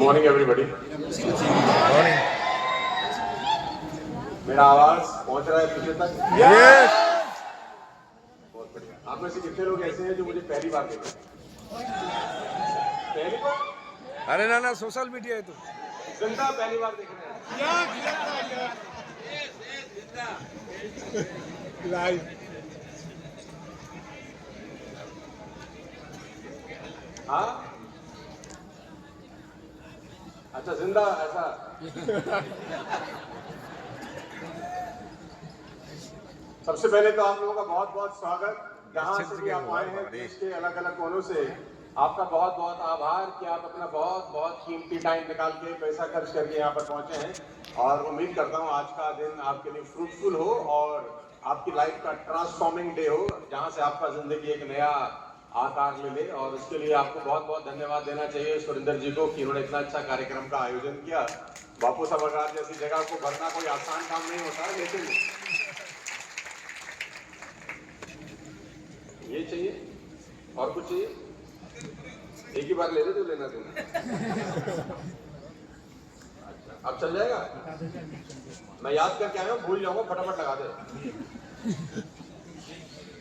Morning everybody. Morning. मेरा आवाज पहुंच रहा है पीछे तक? यस। बहुत बढ़िया। आप में से कितने लोग ऐसे हैं जो मुझे पहली बार देख रहे हैं? पहली बार? अरे ना सोशल मीडिया है तो जिंदा पहली बार देख रहे हैं? लाइव। हाँ, अच्छा जिंदा ऐसा। सबसे पहले तो आप लोगों का बहुत बहुत स्वागत। जहां से भी आप आए हैं देश के अलग अलग कोनों से, आपका बहुत बहुत आभार कि आप अपना बहुत बहुत कीमती टाइम निकाल के पैसा खर्च करके यहाँ पर पहुंचे हैं। और उम्मीद करता हूँ आज का दिन आपके लिए फ्रूटफुल हो और आपकी लाइफ का ट्रांसफॉर्मिंग डे हो, जहां से आपका जिंदगी एक नया आकार मिले। और उसके लिए आपको बहुत बहुत धन्यवाद देना चाहिए सुरेंद्र जी को कि उन्होंने इतना अच्छा कार्यक्रम का आयोजन किया। बापू सभागार जैसी जगह को भरना कोई आसान काम नहीं होता, लेकिन ये चाहिए और कुछ चाहिए? एक ही बार ले लो जो लेना तुमने। अच्छा, अब चल जाएगा? मैं याद करके आया हूँ, भूल जाऊंगा, फटाफट लगा दे।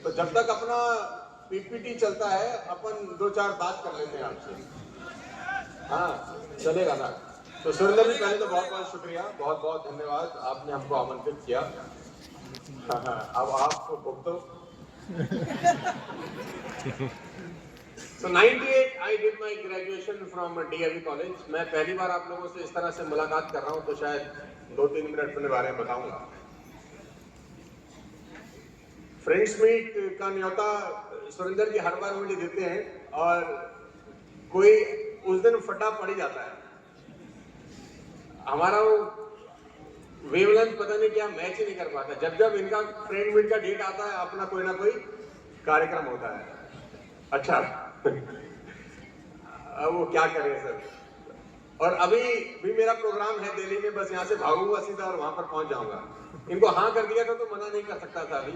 तो जब तक अपना पीपीटी चलता है अपन दो चार बात कर लेते हैं आपसे। हाँ चलेगा ना? तो सुरेंद्र जी पहले तो बहुत बहुत शुक्रिया, बहुत बहुत धन्यवाद, आपने हमको आमंत्रित किया। हाँ, अब आपको भुगतो। So 98 I did my graduation from DAV college. मैं पहली बार आप लोगों से इस तरह से मुलाकात कर रहा हूँ, तो शायद 2-3 मिनट अपने बारे में बताऊंगा। फ्रेंड्स मीट का न्योता सुरेंद्र जी हर बार मुझे देते हैं और कोई उस दिन फटा पड़ ही जाता है। हमारा वो वेवलेंथ पता नहीं क्या मैच ही नहीं कर पाता। जब जब इनका फ्रेंड मीट का डेट आता है अपना कोई ना कोई कार्यक्रम होता है। अच्छा अब वो क्या करें सर। और अभी भी मेरा प्रोग्राम है दिल्ली में, बस यहाँ से भागूंगा सीधा और वहां पर पहुंच जाऊंगा। इनको हाँ कर दिया था तो मना नहीं कर सकता था अभी,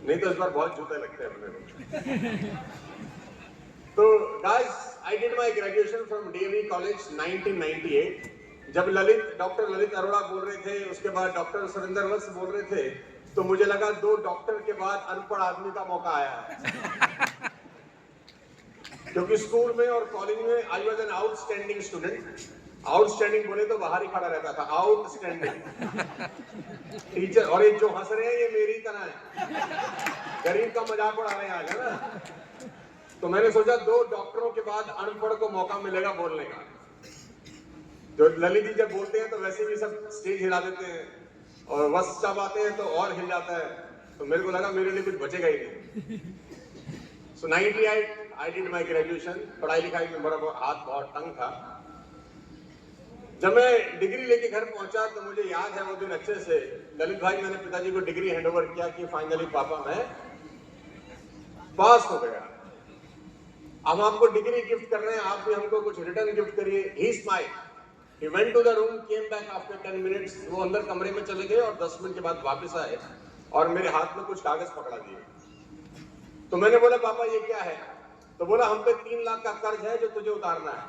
नहीं तो इस बार बहुत जूते लगते हैं अपने को। तो guys, I did my graduation from DAV college 1998। जब डॉक्टर ललित अरोड़ा बोल रहे थे, उसके बाद डॉक्टर सुरेंद्र वत्स बोल रहे थे, तो मुझे लगा दो डॉक्टर के बाद अनपढ़ आदमी का मौका आया है। क्योंकि स्कूल में और कॉलेज में I was an outstanding student. Outstanding बोले तो बाहर ही खड़ा रहता था, आउटस्टैंडिंग टीचर। और ये जो हंस रहे हैं ये मेरी तरह है, गरीब का मजाक उड़ा रहे हैं आज, है ना? तो मैंने सोचा दो डॉक्टरों के बाद अनपढ़ को मौका मिलेगा बोलने का। जो ललित जी जब बोलते हैं तो वैसे भी सब स्टेज हिला देते हैं, और वत्स जब आते हैं तो और हिल जाता है। तो मेरे को लगा मेरे लिए कुछ बचेगा ही नहीं। So 98 I did my graduation। पढ़ाई लिखाई में मेरा हाथ बहुत तंग था। जब मैं डिग्री लेके घर पहुंचा तो मुझे याद है वो दिन अच्छे से। ललित भाई, मैंने पिताजी को डिग्री हैंडओवर किया कि फाइनली पापा मैं पास हो गया। हम आपको डिग्री गिफ्ट कर रहे हैं, आप भी हमको कुछ रिटर्न गिफ्ट करिए। ही smiled, he went to the room, came back after 10 minutes। वो अंदर कमरे में चले गए और 10 मिनट के बाद वापस आए और मेरे हाथ में कुछ कागज पकड़ा दिए। तो मैंने बोला पापा ये क्या है? तो बोला हम पे 3 लाख का कर्ज है जो तुझे उतारना है,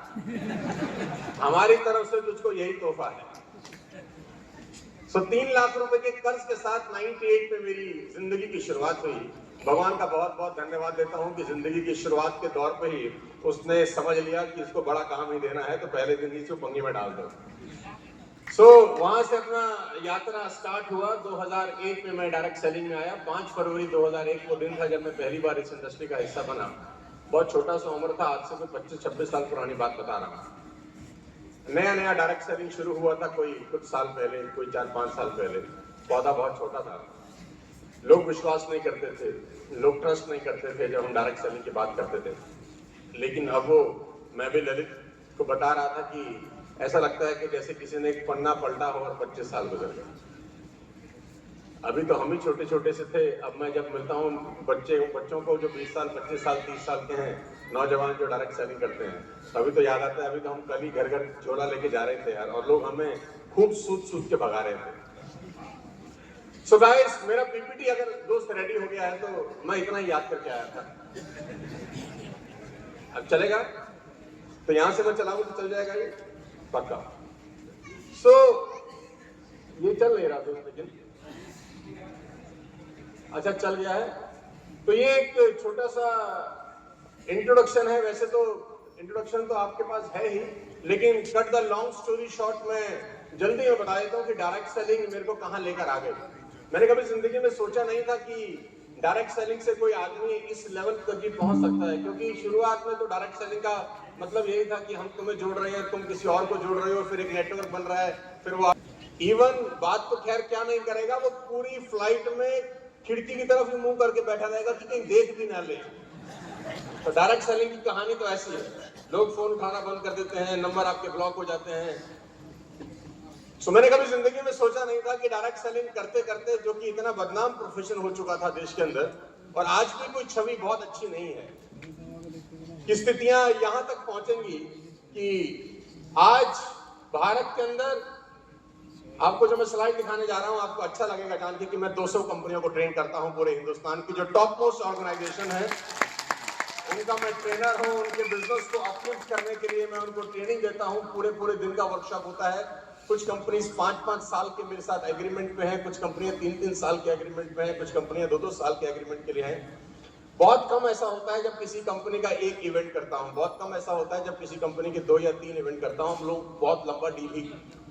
हमारी तरफ से तुझको यही तोहफा है। सो 3 लाख रुपए के कर्ज के साथ 98 में मेरी जिंदगी की शुरुआत हुई। भगवान का बहुत बहुत धन्यवाद देता हूँ कि जिंदगी की शुरुआत के दौर पे ही उसने समझ लिया कि इसको बड़ा काम ही देना है, तो पहले दिन ही इसको पंगी में डाल दो। वहां से अपना यात्रा स्टार्ट हुआ। 2001 में मैं डायरेक्ट सेलिंग में आया। 5 फरवरी 2001 वो दिन था जब मैं पहली बार इस इंडस्ट्री का हिस्सा बना। बहुत छोटा सा उम्र था, आज से कोई 25-26 साल पुरानी बात बता रहा हूँ। नया नया डायरेक्ट सेलिंग शुरू हुआ था, कोई कुछ साल पहले, कोई 4-5 साल पहले। पौधा बहुत छोटा था, लोग विश्वास नहीं करते थे, लोग ट्रस्ट नहीं करते थे जब हम डायरेक्ट सेलिंग की बात करते थे। लेकिन अब वो मैं भी ललित को बता रहा था कि ऐसा लगता है कि जैसे किसी ने एक पन्ना पलटा हो और 25 साल गुजर गए। अभी तो हम ही छोटे छोटे से थे। अब मैं जब मिलता हूँ बच्चों को जो 20 साल 25 साल 30 साल के हैं, नौजवान जो डायरेक्ट सेलिंग करते हैं, अभी तो याद आता है अभी तो हम कल ही घर घर झोला लेके जा रहे थे यार, और लोग हमें खूब सूद के भगा रहे थे। सो गाइस, मेरा पीपीटी अगर दोस्त रेडी हो गया है तो मैं इतना ही याद करके आया था। अब चलेगा तो यहां से मैं चलाऊं तो चल जाएगा ये? पक्का। सो ये चल नहीं रहा था लेकिन अच्छा चल गया है। तो ये एक छोटा सा इंट्रोडक्शन है। वैसे तो इंट्रोडक्शन तो आपके पास है ही, लेकिन cut the long story short में जल्दी में बता देता हूँ कि डायरेक्ट सेलिंग मेरे को कहाँ लेकर आ गई। मैंने कभी जिंदगी में सोचा नहीं था कि डायरेक्ट सेलिंग से कोई आदमी इस लेवल तक भी पहुंच सकता है, क्योंकि शुरुआत में तो डायरेक्ट सेलिंग का मतलब यही था कि हम तुम्हें जोड़ रहे हैं, तुम किसी और को जोड़ रहे हो, फिर एक नेटवर्क बन रहा है, फिर वो इवन बात तो खैर क्या नहीं करेगा, वो पूरी फ्लाइट में खिड़की की तरफ ही मुंह करके बैठा रहेगा कि कहीं देख भी ना ले। तो डायरेक्ट सेलिंग की कहानी तो ऐसी है, लोग फोन उठाना बंद कर देते हैं, नंबर आपके ब्लॉक हो जाते हैं। सो मैंने कभी जिंदगी में सोचा नहीं था कि डायरेक्ट सेलिंग करते करते, जो कि इतना बदनाम प्रोफेशन हो चुका था देश के अंदर, और आज भी कोई छवि बहुत अच्छी नहीं है, कि स्थितियां यहां तक पहुंचेंगी कि आज भारत के अंदर, आपको जो मैं स्लाइड दिखाने जा रहा हूं, आपको अच्छा लगेगा जान के कि मैं 200 कंपनियों को ट्रेन करता हूं पूरे हिंदुस्तान की, जो टॉप मोस्ट ऑर्गेनाइजेशन है, उनका मैं ट्रेनर हूं। उनके बिजनेस को अपलिफ्ट करने के लिए मैं उनको ट्रेनिंग देता हूं। पूरे दिन का वर्कशॉप होता है। कुछ कंपनीज 5-5 साल के मेरे साथ एग्रीमेंट पे हैं, कुछ कंपनियां 3-3 साल के एग्रीमेंट पे हैं, कुछ कंपनियां 2-2 साल के एग्रीमेंट के लिए हैं। बहुत कम ऐसा होता है जब किसी कंपनी का एक इवेंट करता हूं, बहुत कम ऐसा होता है जब किसी कंपनी के 2 या 3 इवेंट करता हूं। हम लोग बहुत लंबा डील ही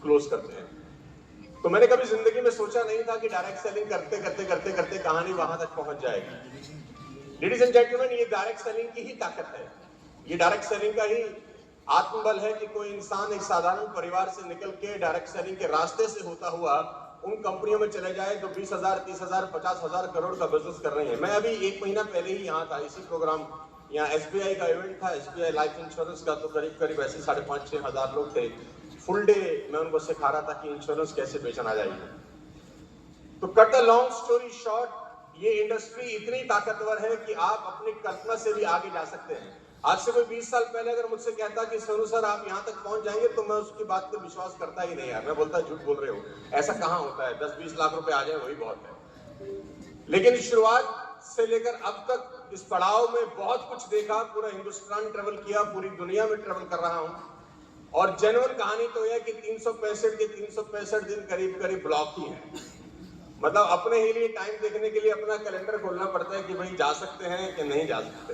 क्लोज करते हैं। तो मैंने कभी जिंदगी में सोचा नहीं था कि डायरेक्ट सेलिंग करते करते कहानी वहां तक पहुंच जाएगी। लेडीज एंड जेंटलमैन, ये डायरेक्ट सेलिंग की ही ताकत है, ये डायरेक्ट सेलिंग का ही आत्मबल है कि कोई इंसान एक साधारण परिवार से निकल के डायरेक्ट सेलिंग के रास्ते से होता हुआ उन कंपनियों में चले जाए जो 20,000, 30,000, 50,000 करोड़ का बिजनेस कर रही है। मैं अभी 1 महीना पहले ही यहाँ था, इसी प्रोग्राम, यहाँ SBI का इवेंट था, SBI लाइफ इंश्योरेंस का। तो करीब ऐसे 5,500-6 हजार लोग थे। फुल डे मैं उनको सिखा रहा था कि इंश्योरेंस कैसे बेचना जाएगी। तो cut the long story short, ये इंडस्ट्री इतनी ताकतवर है कि आप अपनी कल्पना से भी आगे जा सकते हैं। आज से कोई 20 साल पहले अगर मुझसे कहता कि सोनू सर आप यहाँ तक पहुंच जाएंगे, तो मैं उसकी बात पे विश्वास करता ही नहीं यार। मैं बोलता झूठ बोल रहे हो, ऐसा कहाँ होता है, 10-20 लाख रुपए आ जाए वही बहुत है। लेकिन शुरुआत से लेकर अब तक इस पड़ाव में बहुत कुछ देखा, पूरा हिंदुस्तान ट्रेवल किया, पूरी दुनिया में ट्रेवल कर रहा हूं। और जेन्युइन कहानी तो यह कि 365 के 365 दिन करीब ब्लॉक ही है। मतलब अपने ही लिए टाइम देखने के लिए अपना कैलेंडर खोलना पड़ता है कि भाई जा सकते हैं कि नहीं जा सकते।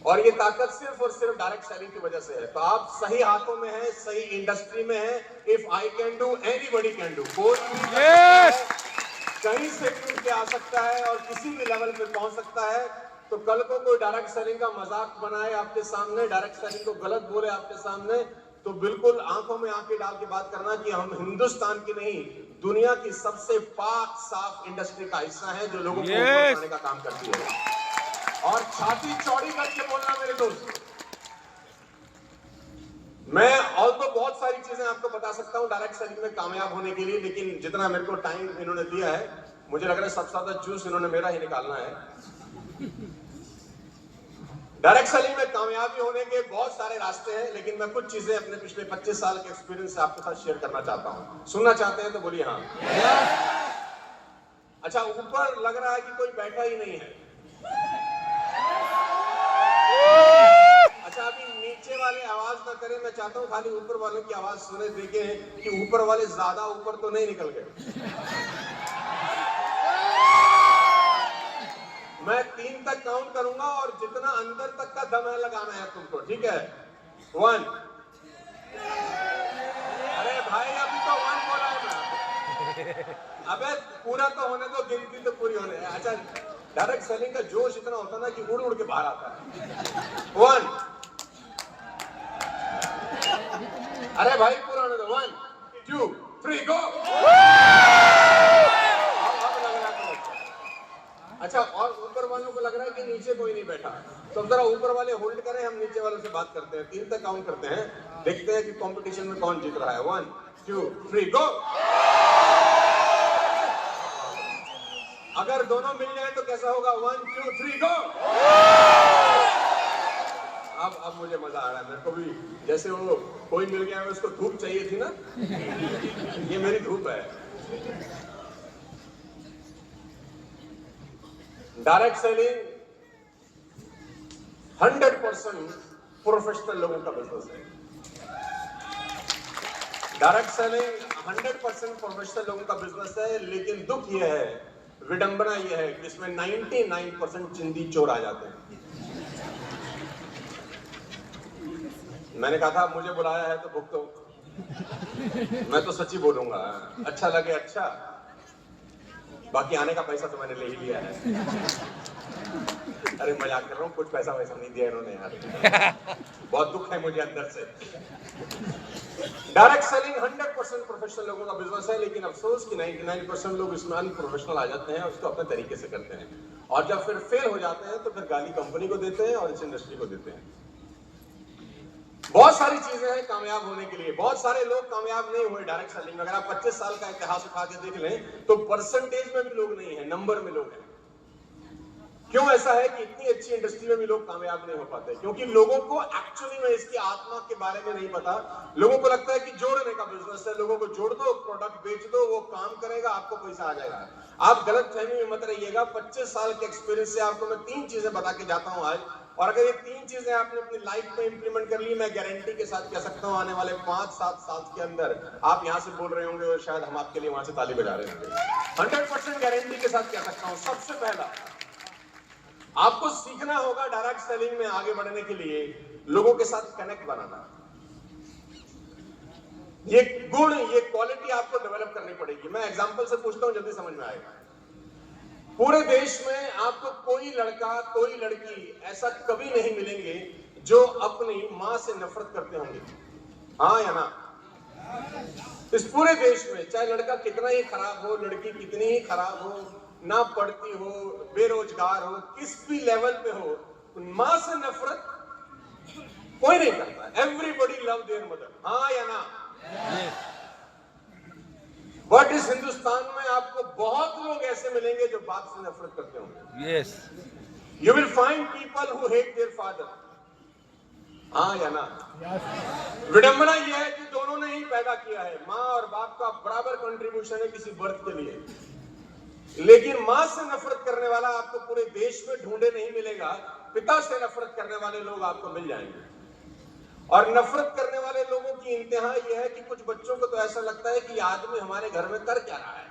और ये ताकत सिर्फ और सिर्फ डायरेक्ट सेलिंग की वजह से है। तो आप सही हाथों में हैं, सही इंडस्ट्री में हैं। If I can do, anybody can do. कोई भी कहीं से भी उठ के आ सकता है और किसी भी लेवल पे पहुंच सकता है। तो कल को कोई डायरेक्ट सेलिंग का मजाक बनाए आपके सामने, डायरेक्ट सेलिंग को गलत बोले आपके सामने, तो बिल्कुल आंखों में आंखें डाल के बात करना कि हम हिंदुस्तान की नहीं, दुनिया की सबसे पाक साफ इंडस्ट्री का हिस्सा है, जो लोगों को ऊपर उठाने का काम करती है। और छाती चौड़ी करके बोलना मेरे दोस्त। मैं और तो बहुत सारी चीजें आपको बता सकता हूं डायरेक्ट सेलिंग में कामयाब होने के लिए, लेकिन जितना मेरे को टाइम इन्होंने दिया है, मुझे लग रहा है सबसे ज्यादा जूस इन्होंने मेरा ही निकालना है। डायरेक्ट सेलिंग में कामयाबी होने के बहुत सारे रास्ते हैं, लेकिन मैं कुछ चीजें अपने पिछले 25 साल के एक्सपीरियंस से आपके साथ शेयर करना चाहता हूं। सुनना चाहते हैं तो बोलिए हाँ। अच्छा, ऊपर लग रहा है कि कोई बैठा ही नहीं है। अच्छा, अभी नीचे वाले आवाज ना करें, मैं चाहता हूं खाली ऊपर वालों की आवाज सुने, देखें कि ऊपर वाले ज्यादा ऊपर तो नहीं निकल गए। मैं 3 तक काउंट करूंगा और जितना अंदर तक का दम है लगाना है तुमको, ठीक है? 1। अरे भाई अभी तो 1 बोला है मैं। अबे पूरा तो होने दो, गिनती तो पूरी होने है। अच्छा, डायरेक्ट सेलिंग का जोश इतना होता ना कि उड़ उड़ के बाहर आता है। 1। अरे भाई पूरा होने दो। 1, 2, 3 गो। अच्छा, और ऊपर वालों को लग रहा है कि नीचे कोई नहीं बैठा, तो जरा ऊपर वाले होल्ड करें, हम नीचे वालों से बात करते हैं। 3 तक काउंट करते हैं, देखते हैं कि कंपटीशन में कौन जीत रहा है। 1, 2, 3 गो। अगर दोनों मिल जाए तो कैसा होगा? 1, 2, 3 गो। अब मुझे मजा आ रहा है। मेरे को भी जैसे वो कोई मिल गया है, उसको धूप चाहिए थी ना, ये मेरी धूप है। डायरेक्ट सेलिंग 100% प्रोफेशनल लोगों का बिजनेस है। डायरेक्ट सेलिंग 100% प्रोफेशनल लोगों का बिजनेस है, लेकिन दुख यह है, विडंबना यह है कि इसमें 99% चिंदी चोर आ जाते हैं। मैंने कहा था मुझे बुलाया है तो भुगतो, मैं तो सच्ची बोलूंगा, अच्छा लगे अच्छा, बाकी आने का पैसा तो मैंने ले ही लिया है। अरे मजाक कर रहा हूँ, कुछ पैसा वैसा नहीं दिया इन्होंने यार, बहुत दुख है मुझे अंदर से। डायरेक्ट सेलिंग 100% प्रोफेशनल लोगों का बिजनेस है, लेकिन अफसोस कि 99% लोग इसमें अनप्रोफेशनल आ जाते हैं, उसको अपने तरीके से करते हैं, और जब फिर फेल हो जाते हैं तो फिर गाली कंपनी को देते हैं और इस इंडस्ट्री को देते हैं। बहुत सारी चीजें हैं कामयाब होने के लिए, बहुत सारे लोग कामयाब नहीं हुए डायरेक्ट सेलिंग में। अगर आप 25 साल का इतिहास उठा के देख लें तो परसेंटेज में भी लोग नहीं है, नंबर में लोग हैं। क्यों ऐसा है कि इतनी अच्छी इंडस्ट्री में भी लोग कामयाब नहीं हो पाते? क्योंकि लोगों को एक्चुअली में इसकी आत्मा के बारे में नहीं पता। लोगों को लगता है कि जोड़ने का बिजनेस है, लोगों को जोड़ दो, प्रोडक्ट बेच दो, वो काम करेगा, आपको पैसा आ जाएगा। आप गलत फहमी में मत रहिएगा। 25 साल के एक्सपीरियंस से आपको मैं 3 चीजें बता के जाता हूं आज, और अगर ये 3 चीजें आपने अपनी लाइफ में इंप्लीमेंट कर ली, मैं गारंटी के साथ कह सकता हूं आने वाले 5-7 साल के अंदर आप यहां से बोल रहे होंगे और शायद हम आपके लिए वहां से ताली बजा रहे होंगे। 100% गारंटी के साथ कह सकता हूं। सबसे पहला आपको सीखना होगा डायरेक्ट सेलिंग में आगे बढ़ने के लिए लोगों के साथ कनेक्ट बनाना। ये गुण, ये क्वालिटी आपको डेवलप करनी पड़ेगी। मैं एग्जांपल से पूछता हूं, जल्दी समझ में आएगा। पूरे देश में आपको कोई लड़का कोई लड़की ऐसा कभी नहीं मिलेंगे जो अपनी मां से नफरत करते होंगे, हाँ या ना? इस पूरे देश में चाहे लड़का कितना ही खराब हो, लड़की कितनी ही खराब हो, ना पढ़ती हो, बेरोजगार हो, किस भी लेवल पे हो, मां से नफरत कोई नहीं करता। एवरीबॉडी लव देयर मदर, हाँ या ना? बट इस हिंदुस्तान में आपको बहुत लोग ऐसे मिलेंगे जो बाप से नफरत करते होंगे। Yes, you will find people who hate their father, हाँ या ना? विडंबना यह है कि दोनों ने ही पैदा किया है, माँ और बाप का बराबर कंट्रीब्यूशन है किसी बर्थ के लिए, लेकिन मां से नफरत करने वाला आपको पूरे देश में ढूंढे नहीं मिलेगा। पिता से नफरत करने वाले लोग आपको मिल जाएंगे, और नफरत करने वाले लोगों की इंतहा यह है कि कुछ बच्चों को तो ऐसा लगता है कि आदमी हमारे घर में कर क्या रहा है।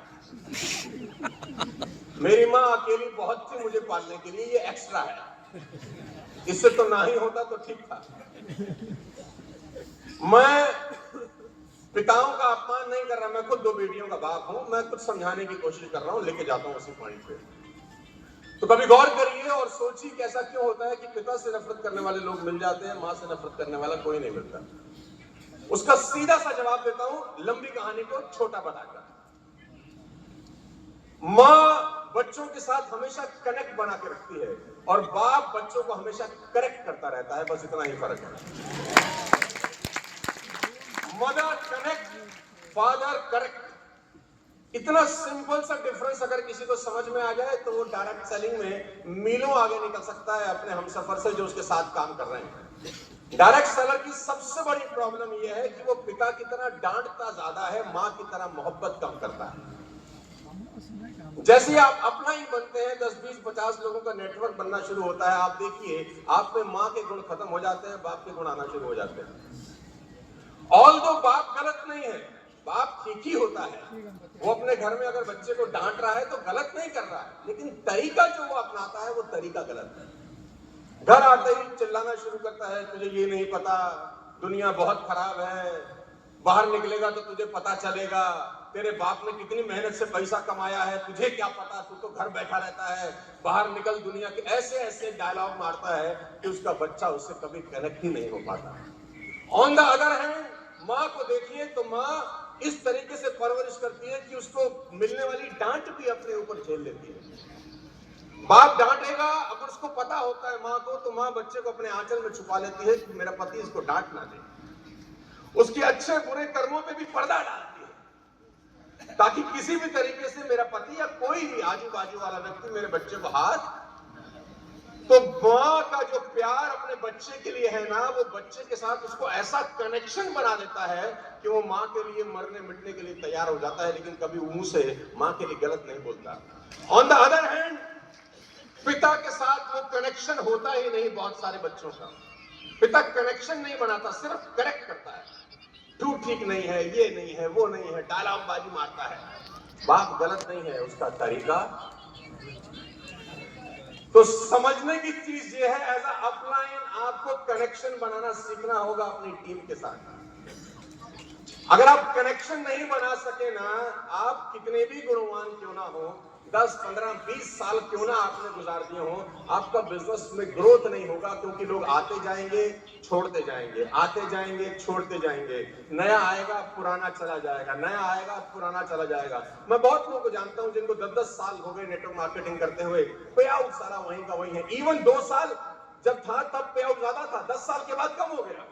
मेरी माँ अकेली बहुत थी मुझे पालने के लिए, ये एक्स्ट्रा है, इससे तो ना ही होता तो ठीक था। मैं पिताओं का अपमान नहीं कर रहा, मैं खुद 2 बेटियों का बाप हूं, मैं कुछ समझाने की कोशिश कर रहा हूं, लेके जाता हूं उसी पॉइंट पे। तो कभी गौर करिए और सोचिए कि ऐसा क्यों होता है कि पिता से नफरत करने वाले लोग मिल जाते हैं, मां से नफरत करने वाला कोई नहीं मिलता। उसका सीधा सा जवाब देता हूं, लंबी कहानी को छोटा बताकर। मां बच्चों के साथ हमेशा कनेक्ट बना के रखती है, और बाप बच्चों को हमेशा करेक्ट करता रहता है, बस इतना ही फर्क है। Mother connect, father correct. इतना सिंपल सा डिफरेंस अगर किसी को समझ में आ जाए तो वो डायरेक्ट सेलिंग में मीलों आगे निकल सकता है अपने हमसफर से जो उसके साथ काम कर रहे हैं। डायरेक्ट सेलर की सबसे बड़ी प्रॉब्लम यह है कि वो पिता की तरह डांटता ज्यादा है, मां की तरह मोहब्बत कम करता है। जैसे आप अपना ही बनते हैं, 10, 20, 50 लोगों का नेटवर्क बनना शुरू होता है, आप देखिए आप में मां के गुण खत्म हो जाते हैं, बाप के गुण आना शुरू हो जाते हैं। ऑल्दो बाप गलत नहीं है, बाप ठीक ही होता है, वो अपने घर में अगर बच्चे को डांट रहा है तो गलत नहीं कर रहा है, लेकिन तरीका जो वो अपनाता है वो तरीका गलत है। घर आते ही चिल्लाना शुरू करता है, तुझे ये नहीं पता, दुनिया बहुत खराब है, बाहर निकलेगा तो तुझे पता चलेगा, तेरे बाप ने कितनी मेहनत से पैसा कमाया है, तुझे क्या पता, तू तो घर बैठा रहता है, बाहर निकल दुनिया के। ऐसे ऐसे डायलॉग मारता है कि उसका बच्चा उससे कभी कनेक्ट ही नहीं हो पाता। ऑन द अदर हैंड, माँ को देखिए तो माँ इस तरीके से परवरिश करती है कि उसको मिलने वाली डांट भी अपने ऊपर झेल लेती है। बाप डांटेगा, अगर उसको पता होता है माँ को, तो माँ बच्चे को अपने आंचल में छुपा लेती है कि मेरा पति इसको डांट ना दे। उसके अच्छे बुरे कर्मों पे भी पर्दा डालती है ताकि किसी भी तरीके से मेरा पति या कोई भी आजू बाजू वाला व्यक्ति मेरे बच्चे को हाथ। तो माँ का जो प्यार अपने बच्चे के लिए है ना, वो बच्चे के साथ उसको ऐसा कनेक्शन बना देता है कि वो माँ के लिए मरने मिटने के लिए तैयार हो जाता है, लेकिन कभी मुंह से माँ के लिए गलत नहीं बोलता। ऑन द अदर हैंड, पिता के साथ वो कनेक्शन होता ही नहीं। बहुत सारे बच्चों का पिता कनेक्शन नहीं बनाता, सिर्फ करेक्ट करता है। तू ठीक नहीं है, ये नहीं है, वो नहीं है, डायलॉगबाजी मारता है। बात गलत नहीं है, उसका तरीका। तो समझने की चीज ये है, एज अ अपलाइन आपको कनेक्शन बनाना सीखना होगा अपनी टीम के साथ। अगर आप कनेक्शन नहीं बना सके ना, आप कितने भी गुणवान क्यों ना हो, 10, 15, 20 साल क्यों ना आपने गुजार दिए हो, आपका बिजनेस में ग्रोथ नहीं होगा। क्योंकि लोग आते जाएंगे, छोड़ते जाएंगे, आते जाएंगे, छोड़ते जाएंगे। नया आएगा, पुराना चला जाएगा, नया आएगा, पुराना चला जाएगा। मैं बहुत लोगों को जानता हूं जिनको 10-10 साल हो गए नेटवर्क मार्केटिंग करते हुए, पे आउट सारा वहीं का वहीं है। इवन 2 साल जब था तब पे आउट ज्यादा था, 10 साल के बाद कम हो गया।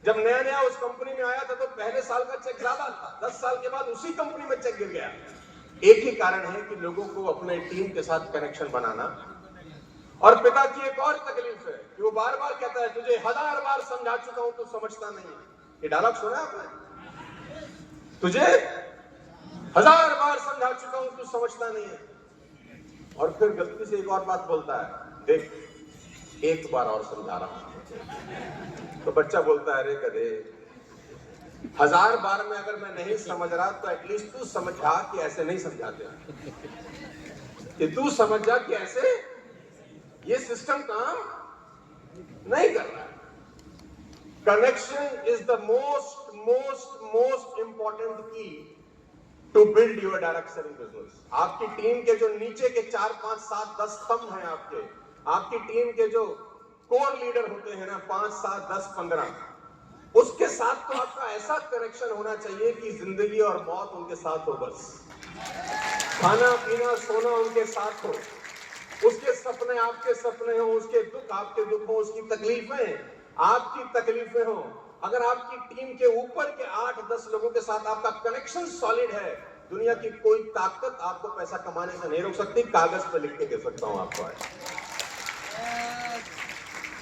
जब नया नया उस कंपनी में आया था तो पहले साल का चेक ज्यादा था, 10 साल के बाद उसी कंपनी में चेक गिर गया। एक ही कारण है कि लोगों को अपने टीम के साथ कनेक्शन बनाना। और पिता की एक और तकलीफ है कि वो बार बार कहता है, तुझे 1000 बार समझा चुका हूं, तू समझता नहीं है। ये डायलॉग सुना आपने? तुझे 1000 बार समझा चुका हूं, तू समझता नहीं है। और फिर गलती से एक और बात बोलता है, देख एक बार और समझा रहा हूं। तो बच्चा बोलता है, अरे गधे, 1000 बार में अगर मैं नहीं समझ रहा तो एटलीस्ट तू समझा कि ऐसे नहीं समझाते, कि तू समझ जा कि ऐसे ये सिस्टम काम नहीं कर रहा है। Connection is the most important key to build your direct selling business. आपकी टीम के जो नीचे के 4, 5, 7, 10 स्तंभ हैं आपकी टीम के जो कोर लीडर होते हैं ना, 5, 7, 10, 15, उसके साथ तो आपका ऐसा कनेक्शन होना चाहिए कि जिंदगी और मौत उनके साथ हो, बस खाना पीना सोना उनके साथ हो, उसके सपने आपके सपने हो, उसके दुख आपके दुख हो, उसकी तकलीफें आपकी तकलीफें हो। अगर आपकी टीम के ऊपर के 8-10 लोगों के साथ आपका कनेक्शन सॉलिड है, दुनिया की कोई ताकत आपको पैसा कमाने से नहीं रोक सकती। कागज पे लिख के दे सकता हूं आपको।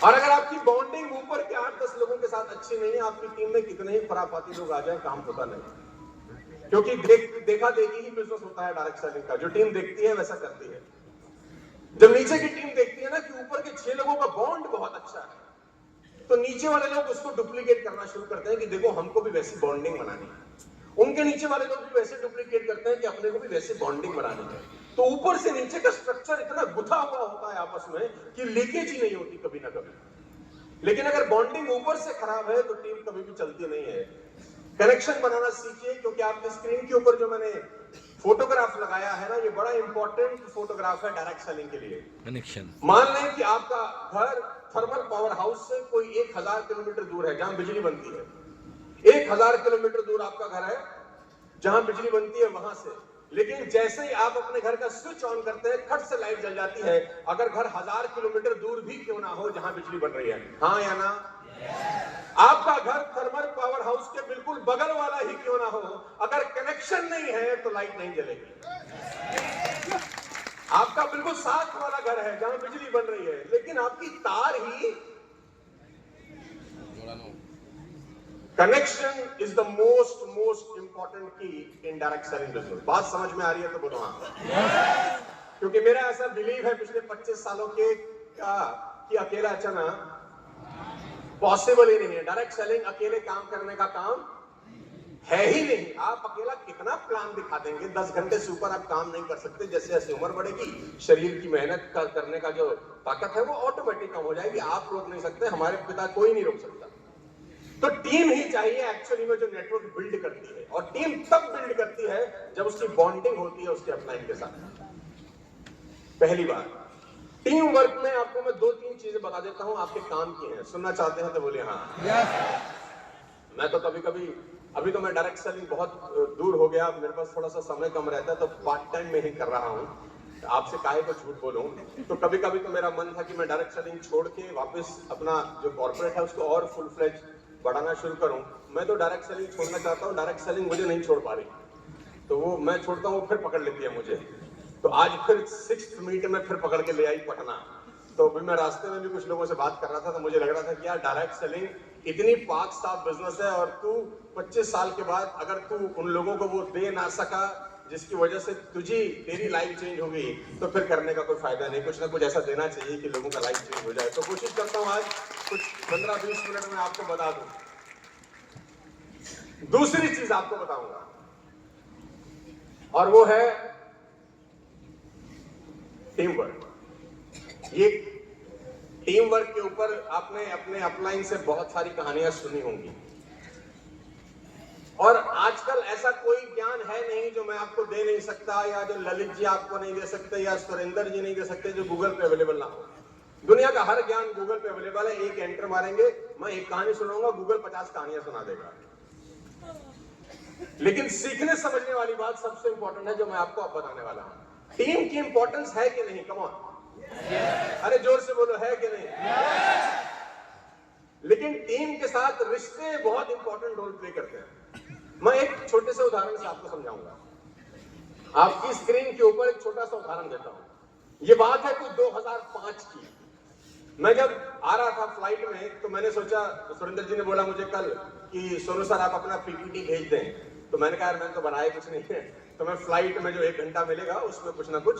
और अगर आपकी बॉन्डिंग ऊपर के 8-10 लोगों के साथ अच्छी नहीं है, आपकी टीम में कितने ही खुरापाती लोग आ जाए, काम होता नहीं। क्योंकि देखा देखी ही बिजनेस होता है डायरेक्ट सेलिंग का। जो टीम देखती है वैसा करती है। जब नीचे की टीम देखती है ना कि ऊपर के 6 लोगों का बॉन्ड बहुत अच्छा है, तो नीचे वाले लोग उसको डुप्लीकेट करना शुरू करते हैं कि देखो हमको भी वैसी बॉन्डिंग बनानी है। उनके नीचे वाले लोग भी वैसे डुप्लीकेट करते हैं कि अपने को भी वैसे बॉन्डिंग बनानी है। तो ऊपर से नीचे का स्ट्रक्चर इतना गुथा हुआ होता है आपस में कि लीकेज ही नहीं होती कभी ना कभी। लेकिन अगर बॉन्डिंग ऊपर से खराब है तो टीम कभी भी चलती नहीं है। कनेक्शन बनाना सीखिए, क्योंकि आपकी स्क्रीन के ऊपर जो मैंने फोटोग्राफ लगाया है ना, ये बड़ा इंपॉर्टेंट फोटोग्राफ है डायरेक्ट सेलिंग के लिए। कनेक्शन। मान लें कि आपका घर थर्मल पावर हाउस से कोई 1000 किलोमीटर दूर है जहां बिजली बनती है। 1000 किलोमीटर दूर आपका घर है जहां बिजली बनती है वहां से। लेकिन जैसे ही आप अपने घर का स्विच ऑन करते हैं, खट से लाइट जल जाती है। अगर घर 1000 किलोमीटर दूर भी क्यों ना हो जहां बिजली बन रही है, हाँ या ना? आपका घर थर्मल पावर हाउस के बिल्कुल बगल वाला ही क्यों ना हो, अगर कनेक्शन नहीं है तो लाइट नहीं जलेगी। आपका बिल्कुल साथ वाला घर है जहां बिजली बन रही है, लेकिन आपकी तार ही। Connection is the most important key in direct selling business. बात समझ में आ रही है तो बोलो हाँ। क्योंकि मेरा ऐसा बिलीव है पिछले 25 सालों के कि अकेला चलना पॉसिबल ही नहीं है। डायरेक्ट सेलिंग अकेले काम करने का काम है ही नहीं। आप अकेला कितना प्लान दिखा देंगे, 10 घंटे से ऊपर आप काम नहीं कर सकते। जैसे जैसे उम्र बढ़ेगी, शरीर की मेहनत करने का जो ताकत है वो ऑटोमेटिक कम हो जाएगी। आप रोक नहीं सकते, हमारे पिता कोई नहीं रोक सकता। तो टीम ही चाहिए एक्चुअली में जो नेटवर्क बिल्ड करती है। और टीम तब बिल्ड करती है जब उसकी बॉन्डिंग होती है उसके अपलाइन के साथ। पहली बात, टीम वर्क में आपको मैं 2-3 चीजें बता देता हूं, आपके काम की हैं। सुनना चाहते हैं तो बोलिए हाँ। मैं तो कभी कभी, अभी तो मैं डायरेक्ट सेलिंग बहुत दूर हो गया, मेरे पास थोड़ा सा समय कम रहता है, तो पार्ट टाइम में ही कर रहा हूं। आपसे काहे को झूठ बोलूं। तो कभी कभी तो मेरा मन था कि मैं डायरेक्ट सेलिंग छोड़ के वापस अपना जो कॉर्पोरेट है उसको और फुल फ्लेज बढ़ाना शुरू करूं। मैं तो डायरेक्ट सेलिंग छोड़ना चाहता हूं, डायरेक्ट सेलिंग मुझे नहीं छोड़ पा रही। तो वो मैं छोड़ता हूं, फिर पकड़ लेती है मुझे। तो आज फिर 6th मीट में फिर पकड़ के ले आई पटना। तो अभी मैं रास्ते में भी कुछ लोगों से बात कर रहा था, तो मुझे लग रहा था कि यार डायरेक्ट सेलिंग इतनी पाक साफ बिजनेस है, और तू 25 साल के बाद अगर तू उन लोगों को वो दे ना सका जिसकी वजह से तेरी लाइफ चेंज होगी, तो फिर करने का कोई फायदा नहीं। कुछ ना कुछ ऐसा देना चाहिए कि लोगों का लाइफ चेंज हो जाए। तो कोशिश करता हूँ आज कुछ 15-20 मिनट में आपको बता दूं। दूसरी चीज आपको बताऊंगा और वो है टीम वर्क। ये टीम वर्क के ऊपर आपने अपने अपलाइन से बहुत सारी कहानियां सुनी होंगी और आजकल ऐसा कोई ज्ञान है नहीं जो मैं आपको दे नहीं सकता या जो ललित जी आपको नहीं दे सकते या सुरेंद्र जी नहीं दे सकते जो गूगल पे अवेलेबल ना हो। दुनिया का हर ज्ञान गूगल पे अवेलेबल है। एक एंटर मारेंगे, मैं एक कहानी सुनाऊंगा, गूगल 50 कहानियां सुना देगा। लेकिन सीखने समझने वाली बात सबसे इंपॉर्टेंट है जो मैं आपको अब बताने वाला हूं। टीम की इंपॉर्टेंस है कि नहीं? कम ऑन, अरे जोर से बोलो, है कि नहीं? लेकिन टीम के साथ रिश्ते बहुत इंपॉर्टेंट रोल प्ले करते हैं। मैं एक छोटे से उदाहरण से आपको समझाऊंगा। आपकी स्क्रीन के ऊपर एक छोटा सा उदाहरण देता हूं। ये बात है कुछ 2005 की। मैं जब आ रहा था फ्लाइट में तो मैंने सोचा, सुरेंद्र जी ने बोला मुझे कल कि सोनू सर आप अपना पीपीटी भेज दें। तो मैंने कहा यार मैंने तो बनाया कुछ नहीं है, तो मैं फ्लाइट में जो 1 घंटा मिलेगा उसमें कुछ ना कुछ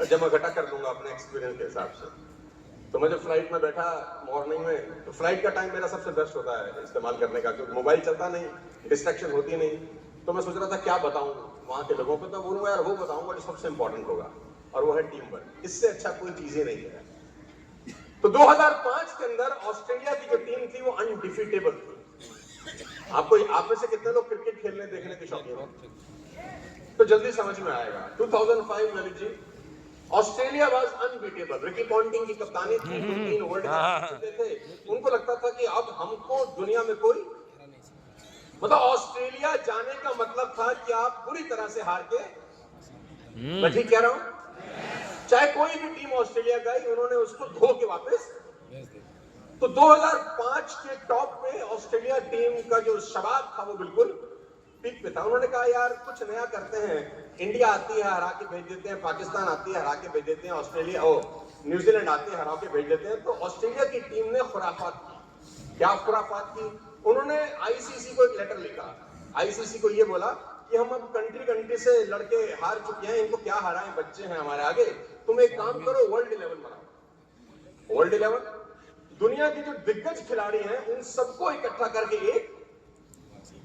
जमा घटा कर दूंगा अपने एक्सपीरियंस के हिसाब से। तो मैं जब फ्लाइट में बैठा मॉर्निंग में, तो फ्लाइट का टाइम मेरा सबसे बेस्ट होता है इस्तेमाल करने का, क्योंकि मोबाइल चलता नहीं, डिस्ट्रैक्शन होती नहीं। तो मैं सोच रहा था क्या बताऊं वहां के लोगों को, तो बोलूंगा यार वो बताऊंगा जो सबसे इंपॉर्टेंट होगा, और वो है टीम वर्क। इससे अच्छा कोई चीज ही नहीं है। तो 2005 के अंदर ऑस्ट्रेलिया की जो टीम थी वो अनडिफीटेबल थी। आप में से कितने लोग क्रिकेट खेलने देखने के शौकीन हैं? तो जल्दी समझ में आएगा। 2005 Lalit ji, Australia was unbeatable. Ricky Ponting की कप्तानी थी, 3 वर्ल्ड कप जीते थे। उनको लगता था कि अब हमको दुनिया में कोई, मतलब ऑस्ट्रेलिया जाने का मतलब था कि आप पूरी तरह से हार के, मैं ठीक कह रहा हूं? चाहे कोई भी टीम ऑस्ट्रेलिया गई, उन्होंने उसको धो के वापस। तो 2005 के टॉप पे ऑस्ट्रेलिया टीम का जो शबाब था वो बिल्कुल पीक पे था। उन्होंने कहा यार कुछ नया करते हैं। इंडिया आती है हरा के भेज देते हैं, पाकिस्तान आती है हरा के भेज देते हैं, ऑस्ट्रेलिया न्यूजीलैंड आती है हरा के भेज देते हैं। तो ऑस्ट्रेलिया की टीम ने खुराफात की। क्या खुराफात की? उन्होंने आईसीसी को एक लेटर लिखा। आईसीसी को ये बोला कि हम अब कंट्री से लड़के हार चुके हैं, इनको क्या हराएं, बच्चे हैं हमारे आगे, तुम एक काम करो वर्ल्ड 11 बनाओ। वर्ल्ड 11 दुनिया के जो दिग्गज खिलाड़ी हैं उन सबको इकट्ठा करके एक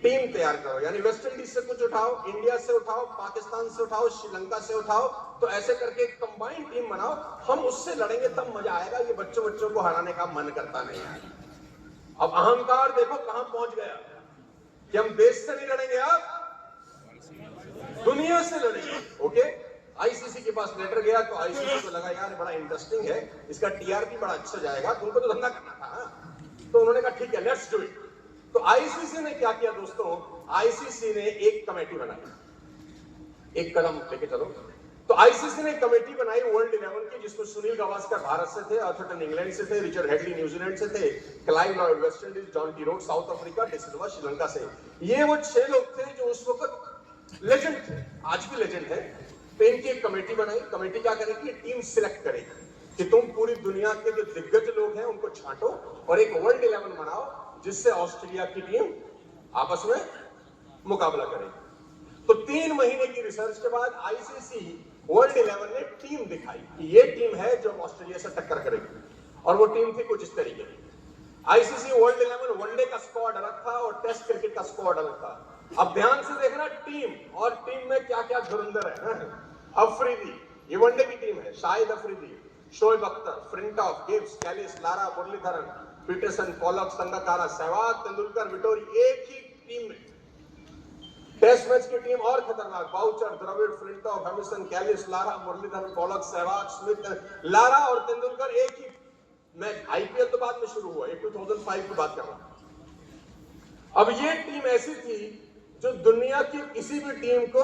टीम तैयार करो। यानी वेस्ट इंडीज से कुछ उठाओ, इंडिया से उठाओ, पाकिस्तान से उठाओ, श्रीलंका से उठाओ, तो ऐसे करके एक कंबाइंड टीम बनाओ। हम उससे लड़ेंगे तब मजा आएगा, ये बच्चों को हराने का मन करता नहीं है। अब अहंकार देखो कहां पहुंच गया कि हम देश से नहीं लड़ेंगे, अब दुनिया से लड़ेंगे। ओके, आईसीसी के पास लेटर गया तो आईसीसी को लगा यार बड़ा इंटरेस्टिंग है, इसका टीआरपी बड़ा अच्छा जाएगा, तुमको तो धंधा करना था। तो उन्होंने कहा ठीक है, लेट्स डू इट। तो आईसीसी ने क्या किया दोस्तों, आईसीसी ने एक कमेटी बनाई। एक कदम लेके चलो। तो आईसीसी ने कमेटी बनाई वर्ल्ड 11 की, जिसमें सुनील गावस्कर भारत से थे, अर्थटन इंग्लैंड से थे, रिचर्ड हेडली न्यूजीलैंड से थे, Clive Lloyd West Indies, Jonty Rhodes South Africa, de Silva Sri Lanka से। ये वो 6 लोग थे जो उस वक्त लेजेंड थे, आज भी लेजेंड है। तो इनकी एक कमेटी बनाई। कमेटी क्या करेगी? टीम सिलेक्ट करेगी कि तुम पूरी दुनिया के जो दिग्गज लोग हैं उनको छांटो और एक वर्ल्ड 11 बनाओ जिससे ऑस्ट्रेलिया की टीम आपस में मुकाबला करेगी। तो 3 महीने की रिसर्च के बाद आईसीसी वर्ल्ड 11 ने टीम दिखाई कि ये टीम है जो ऑस्ट्रेलिया से टक्कर करेगी, और वो टीम थी कुछ इस तरीके की। आईसीसी वर्ल्ड 11 वनडे का स्क्वाड अलग था और टेस्ट क्रिकेट का स्क्वाड अलग था। अब ध्यान से देखना टीम, और टीम में क्या क्या धुरंधर है। अफरीदी, ये वनडे की टीम है, Shahid Afridi, Shoaib Akhtar, Flintoff, Gibbs, Kallis, Lara, Muralitharan, Pietersen, Pollock, Sangakkara, Sehwag, Tendulkar, Vettori, एक ही टीम में। टेस्ट मैच की टीम और खतरनाक, Boucher, Dravid, Flintoff, Harmison, Kallis, Lara, Muralitharan, Pollock, Sehwag, Smith, Lara और तेंदुलकर एक ही मैच। आईपीएल तो बाद में शुरू हुआ, 2005 की बात कर रहा हूं। अब ये टीम ऐसी थी जो दुनिया की किसी भी टीम को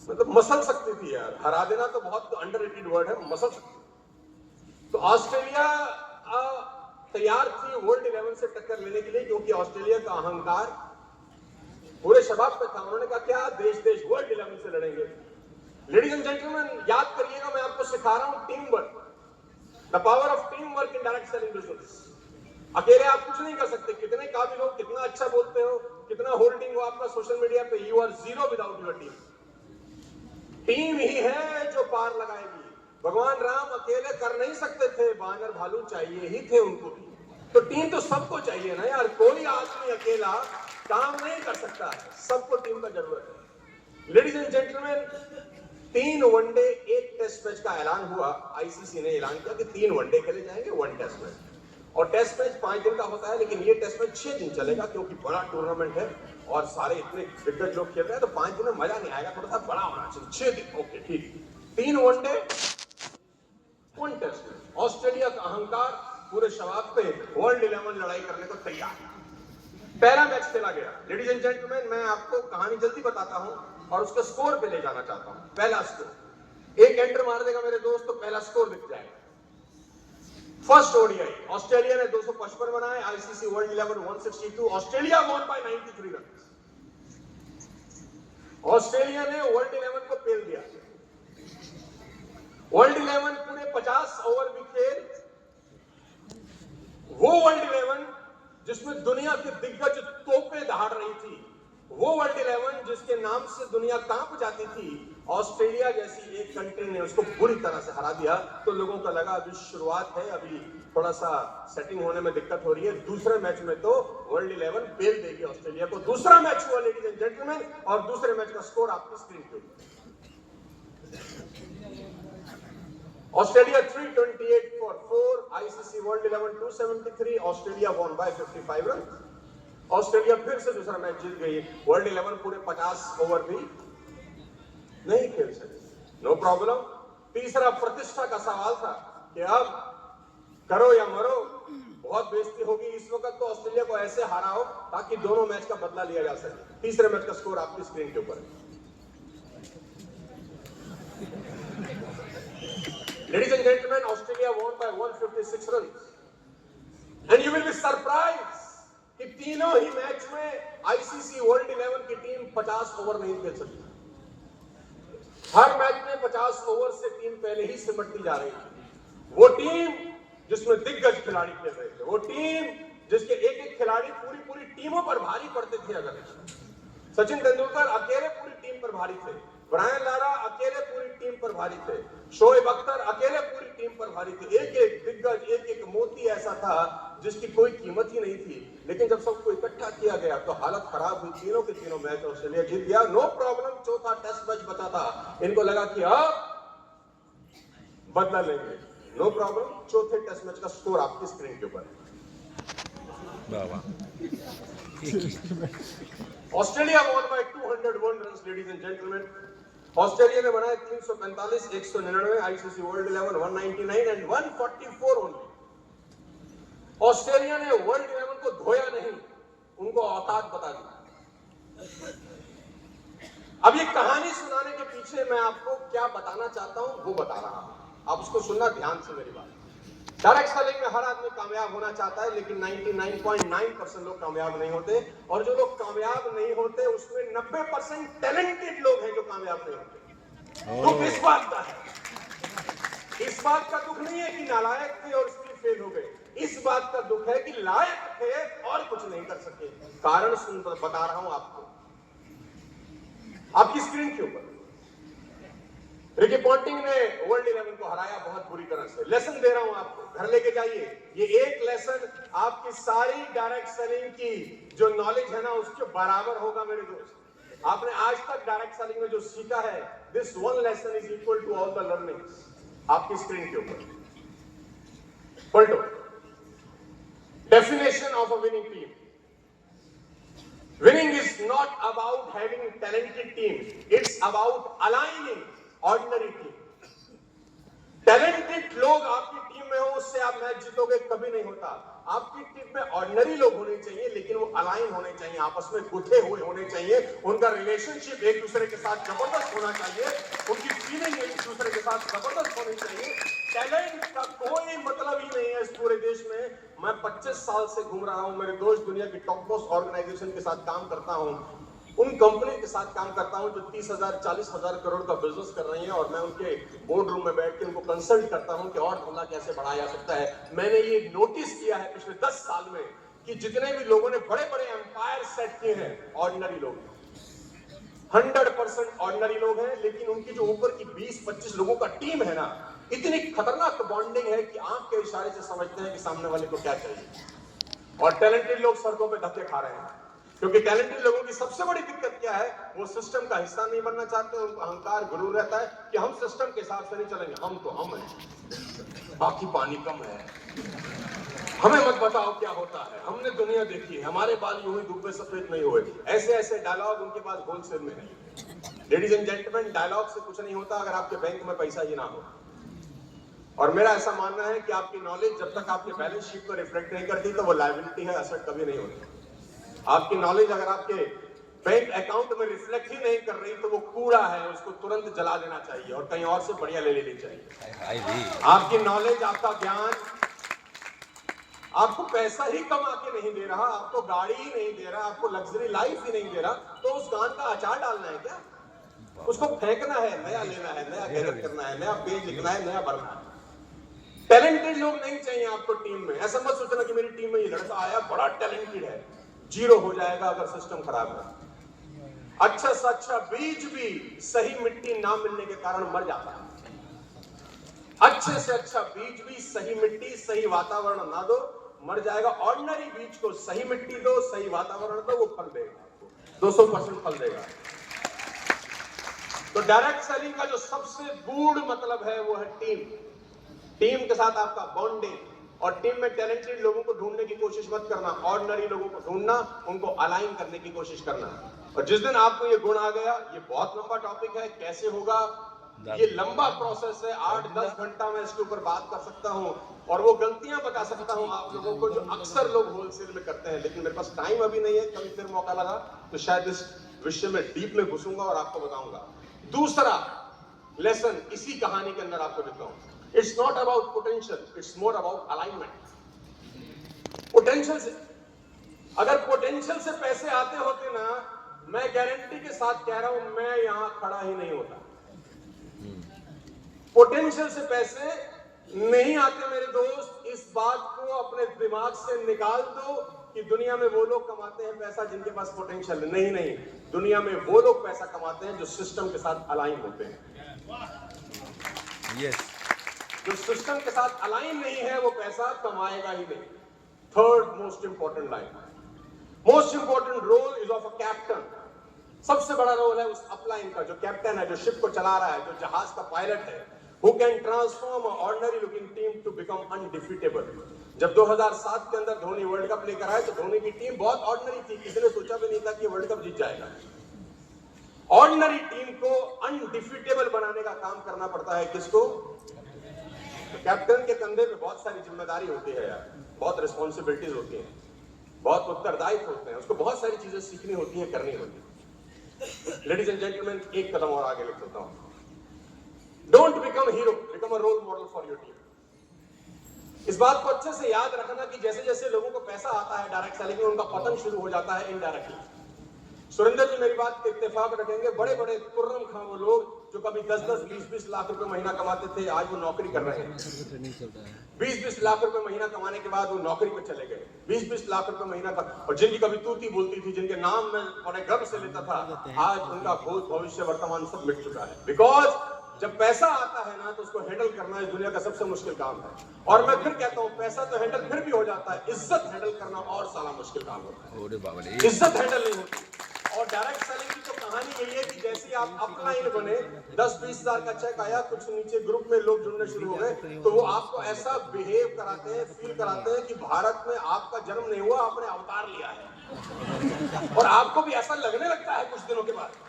मतलब मसल सकती थी यार। हरा देना तो बहुत अंडररेटेड वर्ड है, मसल सकती। तो ऑस्ट्रेलिया तैयार थी वर्ल्ड 11 से टक्कर लेने के लिए, क्योंकि ऑस्ट्रेलिया का अहंकार पूरे शबाब पे था। उन्होंने कहा क्या देश वर्ल्ड 11 से लड़ेंगे। लेडीज एंड जेंटलमैन, याद करिएगा, मैं आपको सिखा रहा हूं team work, the power of team work in direct selling business. अकेले आप कुछ नहीं कर सकते। कितने काबिल हो, कितना अच्छा बोलते हो, कितना होल्डिंग हो आपका सोशल मीडिया पे, you are zero without your team. Team ही है जो पार लगाएगी। भगवान राम अकेले कर नहीं सकते थे, बानर भालू चाहिए ही थे उनको भी। तो टीम तो सबको चाहिए ना यार, कोई आदमी अकेला काम नहीं कर सकता है, सबको टीम का जरूरत है। Ladies and gentleman, 3 one day 1 test match का ऐलान हुआ। आईसीसी ने ऐलान किया कि 3 वनडे खेले जाएंगे, 1 टेस्ट मैच, और टेस्ट मैच 5 दिन का होता है, लेकिन ये टेस्ट मैच 6 दिन चलेगा क्योंकि बड़ा टूर्नामेंट है और सारे इतने दिग्गज लोग खेल रहे हैं, तो 5 दिन में मजा नहीं आएगा, थोड़ा सा बड़ा होना चाहिए। 6 दिन, ओके ठीक। 3 वनडे 1 टेस्ट मैच। ऑस्ट्रेलिया का अहंकार पूरे शबाब पे वर्ल्ड 11 लड़ाई करने को तैयार है। पहला मैच खेला गया। लेडीज एंड जेंटलमैन, मैं आपको कहानी जल्दी बताता हूं और उसके स्कोर पे ले जाना चाहता हूं। पहला स्कोर, एक एंटर मार देगा मेरे दोस्त तो पहला स्कोर दिख जाएगा। फर्स्ट ओडीआई, ऑस्ट्रेलिया ने 255 बनाए, ICC world 11 162, Australia won by 93 run. Australia ने वर्ल्ड 11 को पेल दिया। वर्ल्ड 11 पूरे 50 ओवर भी खेल, वो वर्ल्ड 11 जिसमें दुनिया की दिग्गज तोपें दहाड़ रही थी, वो वर्ल्ड 11 जिसके नाम से दुनिया कांप जाती थी, ऑस्ट्रेलिया जैसी एक कंट्री ने उसको बुरी तरह से हरा दिया। तो लोगों को लगा अभी शुरुआत है, अभी थोड़ा सा सेटिंग होने में दिक्कत हो रही है, दूसरे मैच में तो वर्ल्ड 11 पेल देगी ऑस्ट्रेलिया को। दूसरा मैच हुआ लेडीज एंड जेंटलमैन, और दूसरे मैच का स्कोर आपकी स्क्रीन पे। Australia 328 for 4, ICC world 11 273, Australia won by 55 run. Australia फिर से दूसरा मैच जीत गई। वर्ल्ड 11 पूरे 50 ओवर भी नहीं खेल सके, नो प्रॉब्लम। तीसरा प्रतिष्ठा का सवाल था कि अब करो या मरो, बहुत बेइज्जती होगी इस वक्त, तो ऑस्ट्रेलिया को ऐसे हराओ ताकि दोनों मैच का बदला लिया जा सके। तीसरे मैच का स्कोर आपकी स्क्रीन के ऊपर है। Ladies and gentlemen, Australia won by 156 runs. And you will be surprised कि तीनों ही मैच में आईसीसी वर्ल्ड 11 की टीम 50 ओवर नहीं खेल सकती। हर मैच में 50 ओवर से टीम पहले ही सिमटती जा रही थी। वो टीम जिसमें दिग्गज खिलाड़ी खेल रहे थे, वो टीम जिसके एक एक खिलाड़ी पूरी पूरी टीमों पर भारी पड़ते थे। अगर सचिन तेंदुलकर अकेले पूरी टीम पर भारी थे, ब्रायन लारा अकेले पूरी टीम पर भारी थे, शोएब अख्तर अकेले पूरी टीम पर भारी थे। एक एक दिग्गज, एक एक मोती ऐसा था जिसकी कोई कीमत ही नहीं थी। लेकिन जब सबको इकट्ठा किया गया तो हालत खराब हुई। तीनों के तीनों मैच ऑस्ट्रेलिया जीत गया, नो प्रॉब्लम। चौथा टेस्ट मैच बचा था, इनको लगा कि अब बदला लेंगे, नो प्रॉब्लम। चौथे टेस्ट मैच का स्कोर आपकी स्क्रीन के ऊपर है। Australia won by 201 run. Ladies and gentleman, Australia ने बनाए 345, 199, ICC world 11 199 and 144 only. Australia ने वर्ल्ड 11 को धोया नहीं, उनको औकात बता दी। अब ये कहानी सुनाने के पीछे मैं आपको क्या बताना चाहता हूं वो बता रहा हूं, आप उसको सुनना ध्यान से मेरी बात। डायरेक्ट सेलिंग में हर आदमी कामयाब होना चाहता है, लेकिन 99.9% लोग कामयाब नहीं होते, और जो लोग कामयाब नहीं होते उसमें 90% टैलेंटेड लोग हैं जो कामयाब नहीं होते। दुख इस बात का है, इस बात का दुख नहीं है कि नालायक थे और इसलिए फेल हो गए, इस बात का दुख है कि लायक थे और कुछ नहीं कर सके। कारण सुन बता रहा हूं आपको, आपकी स्क्रीन के ऊपर। रिकी पॉन्टिंग ने वर्ल्ड 11 को हराया बहुत बुरी तरह से। लेसन दे रहा हूं आपको, घर लेके जाइए। ये एक लेसन आपकी सारी डायरेक्ट सेलिंग की जो नॉलेज है ना उसके बराबर होगा मेरे दोस्त। आपने आज तक डायरेक्ट सेलिंग में जो सीखा है, this one lesson is equal to all the learnings. आपकी स्क्रीन के ऊपर पलटो। Definition of a winning team. Winning is not about having talented team. It's about aligning ordinary team. Talented लोग आपकी टीम में हो, उससे आप मैच जीतोगे कभी नहीं होता। आपकी टीम में ऑर्डिनरी लोग होने चाहिए, लेकिन वो अलाइन होने चाहिए, आपस में गुथे हुए होने चाहिए, उनका रिलेशनशिप एक दूसरे के साथ जबरदस्त होना चाहिए, उनकी फीलिंग एक दूसरे के साथ जबरदस्त होनी चाहिए। टैलेंट का कोई मतलब ही नहीं है इस पूरे देश में। मैं 25 साल से घूम रहा हूं मेरे दोस्त, दुनिया की टॉप मोस्ट ऑर्गेनाइजेशन के साथ काम करता हूं, उन कंपनी के साथ काम करता हूं जो 30,000 40,000 करोड़ का बिजनेस कर रही हैं, और मैं उनके बोर्ड रूम में बैठ के उनको कंसल्ट करता हूं कि और धंधा कैसे बढ़ाया जा सकता है। मैंने ये नोटिस किया है पिछले 10 साल में कि जितने भी लोगों ने बड़े बड़े एम्पायर सेट किए हैं, ऑर्डिनरी लोग, 100% ऑर्डिनरी लोग हैं, लेकिन उनकी जो ऊपर की 20-25 लोगों का टीम है ना, इतनी खतरनाक बॉन्डिंग है कि आंख के इशारे से समझते हैं कि सामने वाले को क्या चाहिए। और टैलेंटेड लोग सड़कों पे धक्के खा रहे हैं, क्योंकि टैलेंटेड लोगों की सबसे बड़ी दिक्कत क्या है, वो सिस्टम का हिस्सा नहीं बनना चाहते। उनको अहंकार गुरूर रहता है कि हम सिस्टम के हिसाब से नहीं चलेंगे, हम तो हम हैं, बाकी पानी कम है, हमें मत बताओ क्या होता है, हमने दुनिया देखी है, हमारे बाल यूं ही धूप में सफेद नहीं हुए। ऐसे ऐसे डायलॉग उनके पास होलसेल में है। लेडीज एंड जेंटलमैन, डायलॉग से कुछ नहीं होता अगर आपके बैंक में पैसा ही ना हो। और मेरा ऐसा मानना है कि आपकी नॉलेज जब तक आपके बैलेंस शीट को रिफ्लेक्ट नहीं करती तो वो लायबिलिटी है, असेट कभी नहीं होती। आपकी नॉलेज अगर आपके बैंक अकाउंट में रिफ्लेक्ट ही नहीं कर रही तो वो कूड़ा है, उसको तुरंत जला देना चाहिए और कहीं और से बढ़िया ले लेनी चाहिए। आपकी नॉलेज, आपका ज्ञान आपको पैसा ही कमा के नहीं दे रहा, आपको गाड़ी ही नहीं दे रहा, आपको लग्जरी लाइफ ही नहीं दे रहा, तो उस गान का अचार डालना है क्या? उसको फेंकना है, नया लेना है, नया गैजेट करना है, नया पेज लिखना है, नया भरना है। टैलेंटेड लोग नहीं चाहिए आपको टीम में। ऐसा मत सोचना कि मेरी टीम में ये लड़का आया बड़ा टैलेंटेड है, जीरो हो जाएगा अगर सिस्टम खराब है। अच्छा से अच्छा बीज भी सही मिट्टी ना मिलने के कारण मर जाता है। अच्छे से अच्छा बीज भी सही मिट्टी, सही वातावरण ना दो, मर जाएगा। ऑर्डिनरी बीज को सही मिट्टी दो, सही वातावरण दो, वो फल देगा आपको, 200% फल देगा। तो डायरेक्ट सेलिंग का जो सबसे गूढ़ मतलब है वो है टीम। टीम के साथ आपका बॉन्डिंग, और टीम में टैलेंटेड लोगों को ढूंढने की कोशिश मत करना, ऑर्डिनरी लोगों को ढूंढना, उनको अलाइन करने की कोशिश करना। और जिस दिन आपको ये गुण आ गया, ये बहुत लंबा टॉपिक है, कैसे होगा ये लंबा प्रोसेस है, 8-10 घंटा मैं इसके ऊपर बात कर सकता हूं और वो गलतियां बता सकता हूं आप लोगों को जो अक्सर लोग होलसेल में करते हैं। लेकिन मेरे पास टाइम अभी नहीं है, कभी फिर मौका लगा तो शायद इस विषय में डीप में घुसूंगा और आपको बताऊंगा। दूसरा लेसन इसी कहानी के अंदर आपको देता हूं। It's not about potential, it's more about alignment. Potential से, अगर पोटेंशियल से पैसे आते होते ना, मैं गारंटी के साथ कह रहा हूं मैं यहां खड़ा ही नहीं होता। पोटेंशियल से पैसे नहीं आते मेरे दोस्त, इस बात को अपने दिमाग से निकाल दो कि दुनिया में वो लोग कमाते हैं पैसा जिनके पास पोटेंशियल नहीं। नहीं, दुनिया में वो लोग पैसा कमाते हैं जो सिस्टम के साथ अलाइन होते हैं। यस, जो सिस्टम के साथ अलाइन नहीं है वो पैसा कमाएगा ही नहीं। Third most important line, most important role is of a captain. सबसे बड़ा रोल है उस अपलाइन का, जो कैप्टन है, जो शिप को चला रहा है, जो जहाज का पायलट है, who can transform an ordinary looking team to become undefeatable। जब 2007 के अंदर धोनी वर्ल्ड कप लेकर आए तो धोनी की टीम बहुत ऑर्डिनरी थी, किसी ने सोचा भी नहीं था कि वर्ल्ड कप जीत जाएगा। ऑर्डिनरी टीम को अनडिफीटेबल बनाने का काम करना पड़ता है किसको? तो कैप्टन के कंधे पे बहुत सारी जिम्मेदारी होती है यार, बहुत रिस्पॉन्सिबिलिटीज होती हैं, बहुत उत्तरदायित्व होते हैं, उसको बहुत सारी चीजें सीखनी होती है, करनी होती है। लेडीज एंड जेंटलमैन, एक कदम और आगे लिख देता हूं। Don't become hero, become a role model for your team. इस बात को अच्छे से याद रखना कि जैसे जैसे लोगों को पैसा आता है डायरेक्ट सेलिंग में, उनका पतन शुरू हो जाता है इनडायरेक्टली। सुरेंद्र जी मेरी बात के इत्तेफाक रखेंगे, बड़े बड़े कुर्रम खां वो लोग जो कभी 10-10, 20-20 लाख रुपए महीना कमाते थे, आज वो नौकरी कर रहे हैं। 20-20 लाख रुपए महीना कमाने के बाद वो नौकरी पे चले गए। 20-20 लाख रुपए महीना का, और जिनकी कभी तूती बोलती थी, जिनके नाम में बड़े गर्व से लेता था, आज उनका भूत भविष्य वर्तमान सब मिट चुका है। बिकॉज जब पैसा आता है ना तो उसको हैंडल करना इस दुनिया का सबसे मुश्किल काम है। और मैं फिर कहता हूं, पैसा तो हैंडल फिर भी हो जाता है, इज्जत हैंडल करना और सारा मुश्किल काम होता है। इज्जत हैंडल नहीं होती। और डायरेक्ट सेलिंग की तो कहानी यही है कि जैसे आप अपलाइन बने, 10-20 हजार का चेक आया, कुछ नीचे ग्रुप में लोग जुड़ने शुरू हो गए, तो वो आपको ऐसा बिहेव कराते हैं, फील कराते हैं कि भारत में आपका जन्म नहीं हुआ, आपने अवतार लिया है। और आपको भी ऐसा लगने लगता है कुछ दिनों के बाद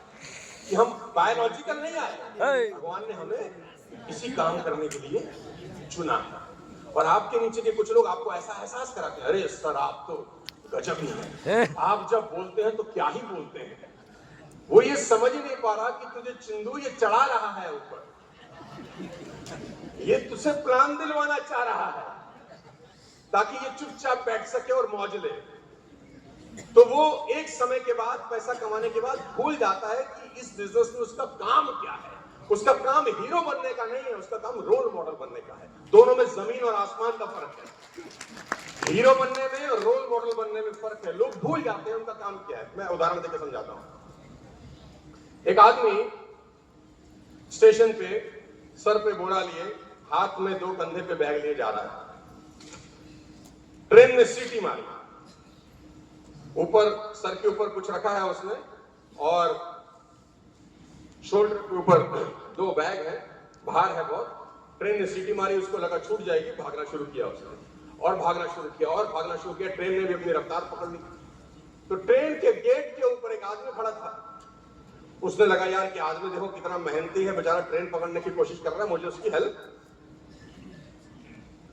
कि हम बायोलॉजिकल नहीं आए, भगवान ने हमें इसी काम करने के लिए चुना है। और आपके नीचे के कुछ लोग आपको ऐसा एहसास कराते हैं, अरे सर आप तो गजब ही है, आप जब बोलते हैं तो क्या ही बोलते हैं। वो ये समझ ही नहीं पा रहा कि तुझे चिंदू ये चढ़ा रहा है ऊपर, ये तुझसे प्लान दिलवाना चाह रहा है ताकि ये चुपचाप बैठ सके और मौज ले। तो वो एक समय के बाद, पैसा कमाने के बाद भूल जाता है कि इस बिजनेस में उसका काम क्या है। उसका काम हीरो बनने का नहीं है, उसका काम रोल मॉडल बनने का है। दोनों में जमीन और आसमान का फर्क है। हीरो बनने में और रोल मॉडल बनने में फर्क है। लोग भूल जाते हैं उनका काम क्या है। मैं उदाहरण देकर समझाता हूं। एक आदमी स्टेशन पे सर पे बोरा लिए, हाथ में 2 कंधे पे बैग लिए जा रहा है। ट्रेन ने सीटी मारी, ऊपर सर के ऊपर कुछ रखा है उसने और शोल्डर के ऊपर 2 बैग है, भार है बहुत। ट्रेन ने सीटी मारी, उसको लगा छूट जाएगी, भागना शुरू किया उसने और भागना शुरू किया और भागना शुरू किया। ट्रेन ने भी अपनी रफ्तार पकड़ ली। तो ट्रेन के गेट के ऊपर एक आदमी खड़ा था। उसने लगा यार कि आदमी देखो कितना मेहनती है, बेचारा ट्रेन पकड़ने की कोशिश कर रहा है, मुझे उसकी हेल्प।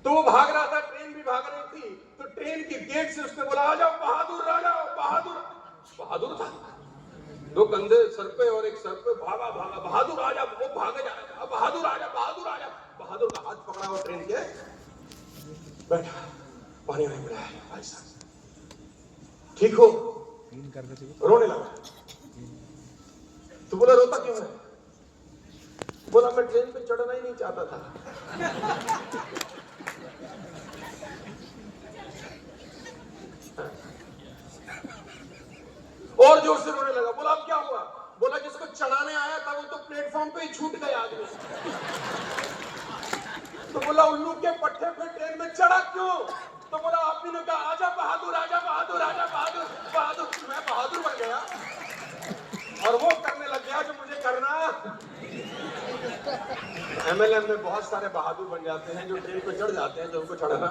तो वो भाग रहा था, ट्रेन भी भाग रही थी। तो ट्रेन के गेट से उसने बोला, आ जाओ बहादुर, आ जाओ बहादुर। बहादुर था, 2 कंधे सर पे और एक सर पे, भागा भागा, बहादुर आ जा। वो भागे जा रहा, बहादुर आ जा, बहादुर आ जा। बहादुर का हाथ पकड़ा हुआ ट्रेन के, बैठा, पानी नहीं मिला है भाई साहब, ठीक हो? रोने लगा। तो बोला रोता क्यों है? बोला मैं ट्रेन पे चढ़ना ही नहीं चाहता था। और जोर से रोने लगा। बोला अब क्या हुआ? बोला जिसको चढ़ाने आया था वो तो प्लेटफॉर्म पे ही छूट गया आदमी। तो बोला उल्लू के पट्टे पे ट्रेन में चढ़ा क्यों? तो बोला आपने ने कहा आजा बहादुर, आजा बहादुर, आजा बहादुर, बहादुर। मैं बहादुर बन गया और वो करने लग गया जो मुझे करना। एमएलएम में बहुत सारे बहादुर बन जाते हैं जो ट्रेन पे चढ़ जाते हैं, जो उनको चढ़ना।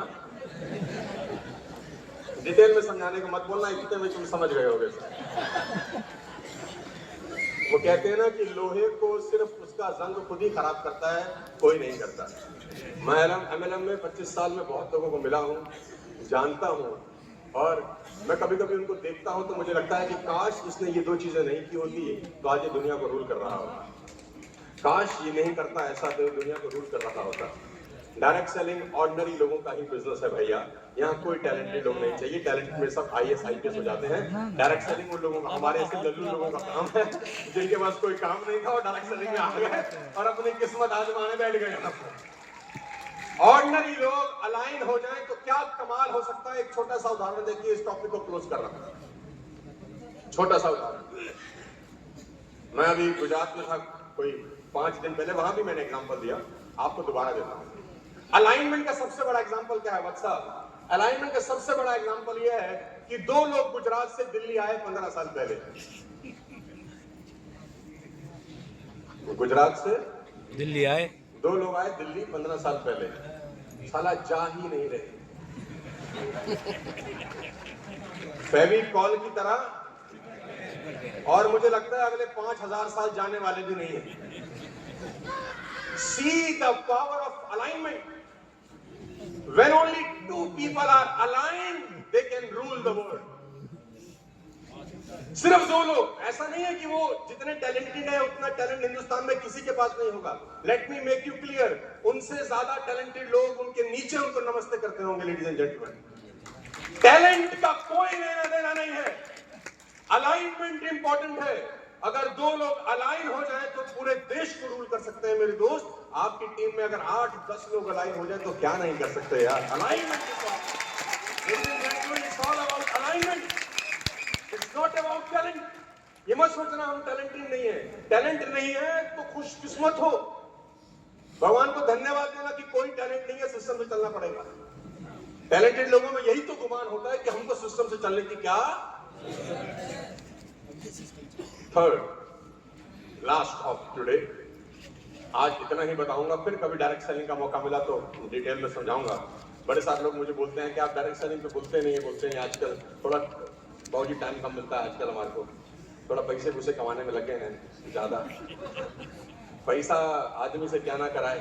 डिटेल में समझाने को मत बोलना, इतने में तुम समझ गए होगे। वो कहते हैं ना कि लोहे को सिर्फ उसका जंग खुद ही खराब करता है, कोई नहीं करता। मैं एमएलएम में 25 साल में बहुत लोगों को मिला हूँ, जानता हूँ, और मैं कभी कभी उनको देखता हूँ तो मुझे लगता है कि काश इसने ये 2 चीजें नहीं की होती तो आज ये दुनिया को रूल कर रहा होता। काश ये नहीं करता ऐसा तो दुनिया को रूल कर रहा होता। डायरेक्ट सेलिंग ऑर्डिनरी लोगों का ही बिजनेस है भैया, यहाँ कोई टैलेंटेड लोग नहीं चाहिए। टैलेंटेड में सब IAS IPS हो जाते हैं। डायरेक्ट सेलिंग उन लोगों का, हमारे ऐसे लल्लू लोगों का काम है जिनके पास कोई काम नहीं था और डायरेक्ट सेलिंग में आ गए और अपनी किस्मत आजमाने बैठ गए। ऑर्डिनरी लोग अलाइन हो जाएं तो क्या कमाल हो सकता है। एक छोटा सा उदाहरण देखिए, इस टॉपिक को क्लोज कर रहा हूं। छोटा सा उदाहरण, मैं अभी गुजरात में था कोई 5 दिन पहले, वहां भी मैंने एग्जांपल दिया, आपको दोबारा देता हूं। अलाइनमेंट का सबसे बड़ा एग्जांपल क्या है वत्सा? अलाइनमेंट का सबसे बड़ा एग्जांपल यह है कि 2 लोग गुजरात से दिल्ली आए 15 साल पहले। गुजरात से दिल्ली आए, 2 लोग आए दिल्ली 15 साल पहले, साला जा ही नहीं रहे, फेविकॉल की तरह, और मुझे लगता है अगले 5000 साल जाने वाले भी नहीं है। See the power of alignment. When only 2 people are aligned, they can rule the world. सिर्फ 2 लोग, ऐसा नहीं है कि वो जितने टैलेंटेड है उतना टैलेंट हिंदुस्तान में किसी के पास नहीं होगा। Let me make you clear, उनसे ज्यादा टैलेंटेड लोग उनके नीचे उनको नमस्ते करते होंगे। लेडीज एंड जेंटलमैन, टैलेंट का कोई लेना देना नहीं है, अलाइनमेंट इंपॉर्टेंट है। अगर 2 लोग अलाइन हो जाए तो पूरे देश को रूल कर सकते हैं। मेरे दोस्त, आपकी टीम में अगर 8-10 लोग अलाइन हो जाए तो क्या नहीं कर सकते यार। Alignment is all about alignment, it's not about talent. ये मत सोचना हम टैलेंटेड नहीं है। टैलेंट नहीं है तो खुशकिस्मत हो, भगवान को धन्यवाद देना कि कोई टैलेंट नहीं है, सिस्टम से चलना पड़ेगा। टैलेंटेड लोगों में यही तो गुमान होता है कि हमको सिस्टम से चलने की क्या। थर्ड, लास्ट ऑफ टुडे, आज इतना ही बताऊंगा, फिर कभी डायरेक्ट सेलिंग का मौका मिला तो डिटेल में समझाऊंगा। बड़े सारे लोग मुझे बोलते हैं कि आप डायरेक्ट सेलिंग पे बोलते नहीं। आजकल थोड़ा बहुत ही टाइम कम मिलता है आजकल हमारे को, थोड़ा पैसे कमाने में लगे हैं ज्यादा। पैसा आदमी से क्या ना कराए,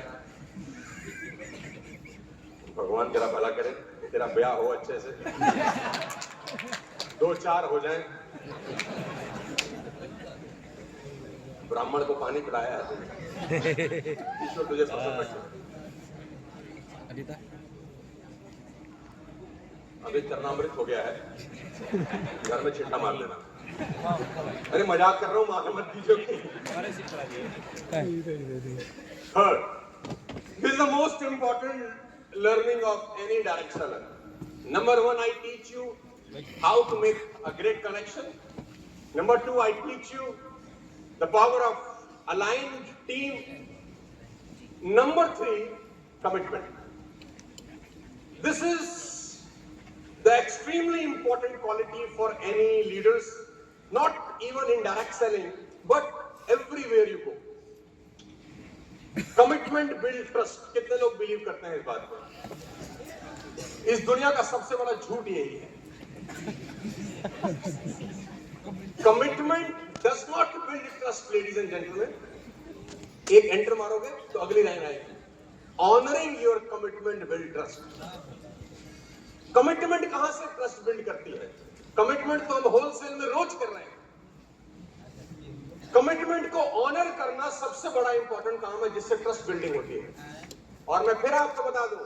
भगवान तेरा भला करे, तेरा ब्याह हो अच्छे से, 2-4 हो जाए, ब्राह्मण को पानी पिलाया है तुमने, ईश्वर तुझे पसंद रखे। अभी चरणामृत हो गया है, घर में छिट्टा मार लेना। अरे मजाक कर रहा हूँ, मार मत कीजिए। Third, this is the most important learning of any direct seller. Number 1, I teach you how to make a great connection. Number 2, I teach you the power of aligned team. Number 3, commitment. This is the extremely important quality for any leaders, not even in direct selling, but everywhere you go. Commitment build trust. कितने लोग believe करते हैं इस बात को? इस दुनिया का सबसे बड़ा झूठ यही है. Commitment does not build trust, ladies and gentlemen. एक एंटर मारोगे तो अगली लाइन आएगी. Honoring your commitment build trust. Commitment कहां से ट्रस्ट बिल्ड करती है? कमिटमेंट तो हम होलसेल में रोज कर रहे हैं. कमिटमेंट को ऑनर करना सबसे बड़ा इंपॉर्टेंट काम है जिससे ट्रस्ट बिल्डिंग होती है. और मैं फिर आपको बता दूं,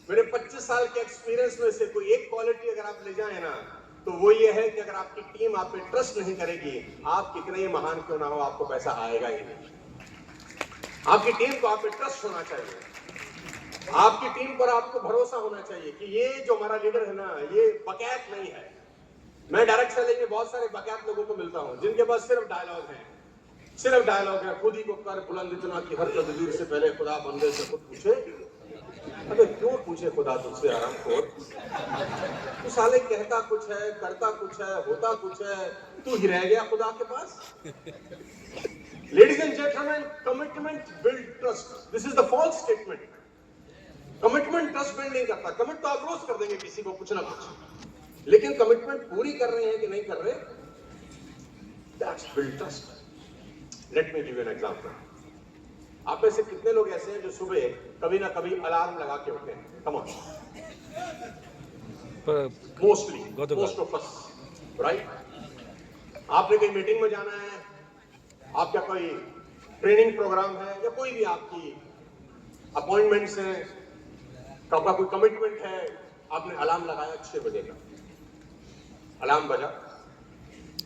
मेरे 25 साल के एक्सपीरियंस में से कोई एक क्वालिटी अगर आप ले जाए ना, तो वो ये है कि अगर आपकी टीम आप पे ट्रस्ट नहीं करेगी, आप कितने ही महान क्यों ना हो, आपको पैसा आएगा ही नहीं. आपकी टीम को आप पे ट्रस्ट होना चाहिए. आपकी टीम पर आपको भरोसा होना चाहिए कि ये जो हमारा लीडर है ना, ये बकैत नहीं है. मैं डायरेक्ट सेलिंग में बहुत सारे बकैत लोगों को मिलता हूं जिनके पास सिर्फ डायलॉग है, सिर्फ डायलॉग है. खुद ही को कर बुलंद इतना कि हर तदबीर से पहले खुदा बंदे से खुद पूछे. अबे क्यों पूछे खुदा तुझसे आरामखोर? तू साले कहता कुछ है, करता कुछ है, होता कुछ है, तू ही रह गया खुदा के पास. Ladies and gentlemen, commitment build trust. This is the false statement. Commitment trust build नहीं करता. कमिट तो आप रोज कर देंगे किसी को कुछ ना कुछ, लेकिन कमिटमेंट पूरी कर रहे हैं कि नहीं कर रहे, that's build trust. Let me give you an example. आप में से कितने लोग ऐसे हैं जो सुबह कभी ना कभी अलार्म लगा के उठते हैं? Come on. Most of us, right? आपने कहीं मीटिंग में जाना है, आपका कोई ट्रेनिंग प्रोग्राम है, या कोई भी आपकी अपॉइंटमेंट्स हैं, आपका कोई कमिटमेंट है, आपने अलार्म लगाया 6 बजे का. अलार्म बजा,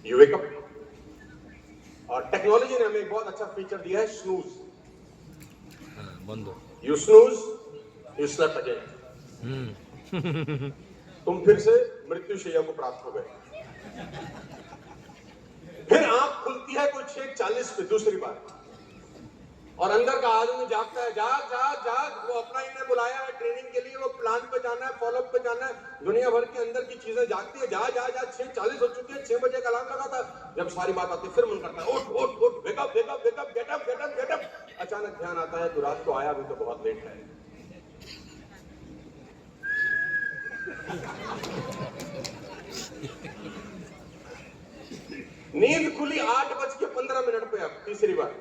यू वेक अप. और टेक्नोलॉजी ने हमें एक बहुत अच्छा फीचर दिया है, snooze. You snooze, you slept again. तुम फिर से मृत्यु शैया को प्राप्त हो गए. फिर आंख खुलती है कोई 6:40 पे दूसरी बार, और अंदर का आदमी जागता है. जाग जाग जाग. वो अपना इन्हें बुलाया है ट्रेनिंग के लिए, वो प्लान पे जाना है, फॉलोअप पे जाना है, दुनिया भर के अंदर की चीजें जागती है. जा जा जा 6:40 हो चुकी है, 6 बजे का अलार्म लगा था. जब सारी बात आती है फिर मन करता है उठ उठ उठ, wake up wake up wake up, get up get up get up. अचानक ध्यान आता है तो रात को आया भी तो बहुत लेट है. नींद खुली 8:15 पे. अब तीसरी बार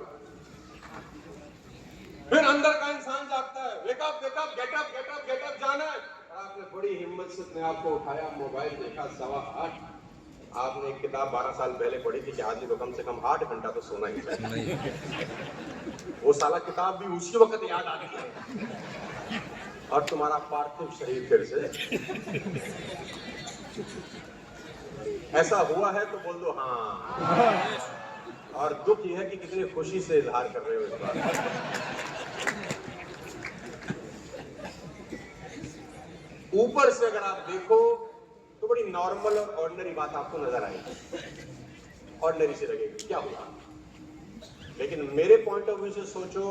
फिर अंदर का इंसान जागता है, wake up get up get up get up, जाना है. आपने बड़ी हिम्मत से अपने आप को उठाया, मोबाइल देखा 8:15. आपने एक किताब 12 साल पहले पढ़ी थी कि आदमी को कम से कम 8 घंटा तो सोना ही चाहिए. वो साला किताब भी उसी वक्त याद आती है, और तुम्हारा पार्थिव शरीर फिर से. ऐसा हुआ है तो बोल दो हाँ. और दुख यह है कि कितनी खुशी से इजहार कर रहे हो इस बात. ऊपर से अगर आप देखो तो बड़ी नॉर्मल और ऑर्डिनरी बात आपको नजर आएगी, ऑर्डिनरी से लगेगी क्या हुआ. लेकिन मेरे पॉइंट ऑफ व्यू से सोचो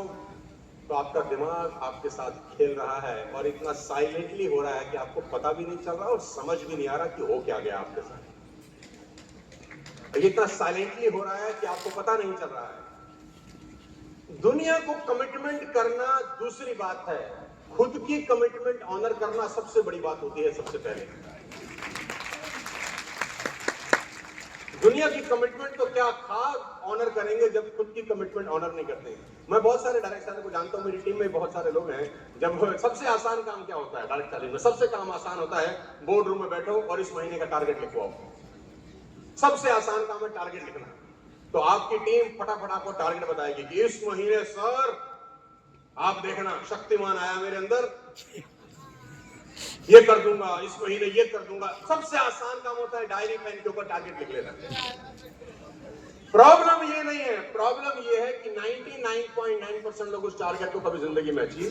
तो आपका दिमाग आपके साथ खेल रहा है, और इतना साइलेंटली हो रहा है कि आपको पता भी नहीं चल रहा और समझ भी नहीं आ रहा कि हो क्या गया आपके साथ. इतना साइलेंटली हो रहा है कि आपको पता नहीं चल रहा है. दुनिया को कमिटमेंट करना दूसरी बात है, खुद की कमिटमेंट ऑनर करना सबसे बड़ी बात होती है. सबसे पहले दुनिया की कमिटमेंट तो क्या खास ऑनर करेंगे जब खुद की कमिटमेंट ऑनर नहीं करते. मैं बहुत सारे डायरेक्ट सेलर को जानता हूं, मेरी टीम में बहुत सारे लोग हैं. जब सबसे आसान काम क्या होता है डायरेक्ट सेलिंग में? सबसे काम आसान होता है बोर्ड रूम में बैठो और इस महीने का टारगेट लिखवाओ. सबसे आसान काम है टारगेट लिखना. तो आपकी टीम फटाफट आपको टारगेट बताएगी कि इस महीने सर आप देखना शक्तिमान आया मेरे अंदर, ये कर दूंगा, इस महीने ये कर दूंगा. सबसे आसान काम होता है डायरी पेन के ऊपर टारगेट लिख लेना. प्रॉब्लम ये नहीं है, प्रॉब्लम ये है कि 99.9% लोग उस टारगेट को कभी जिंदगी में अचीव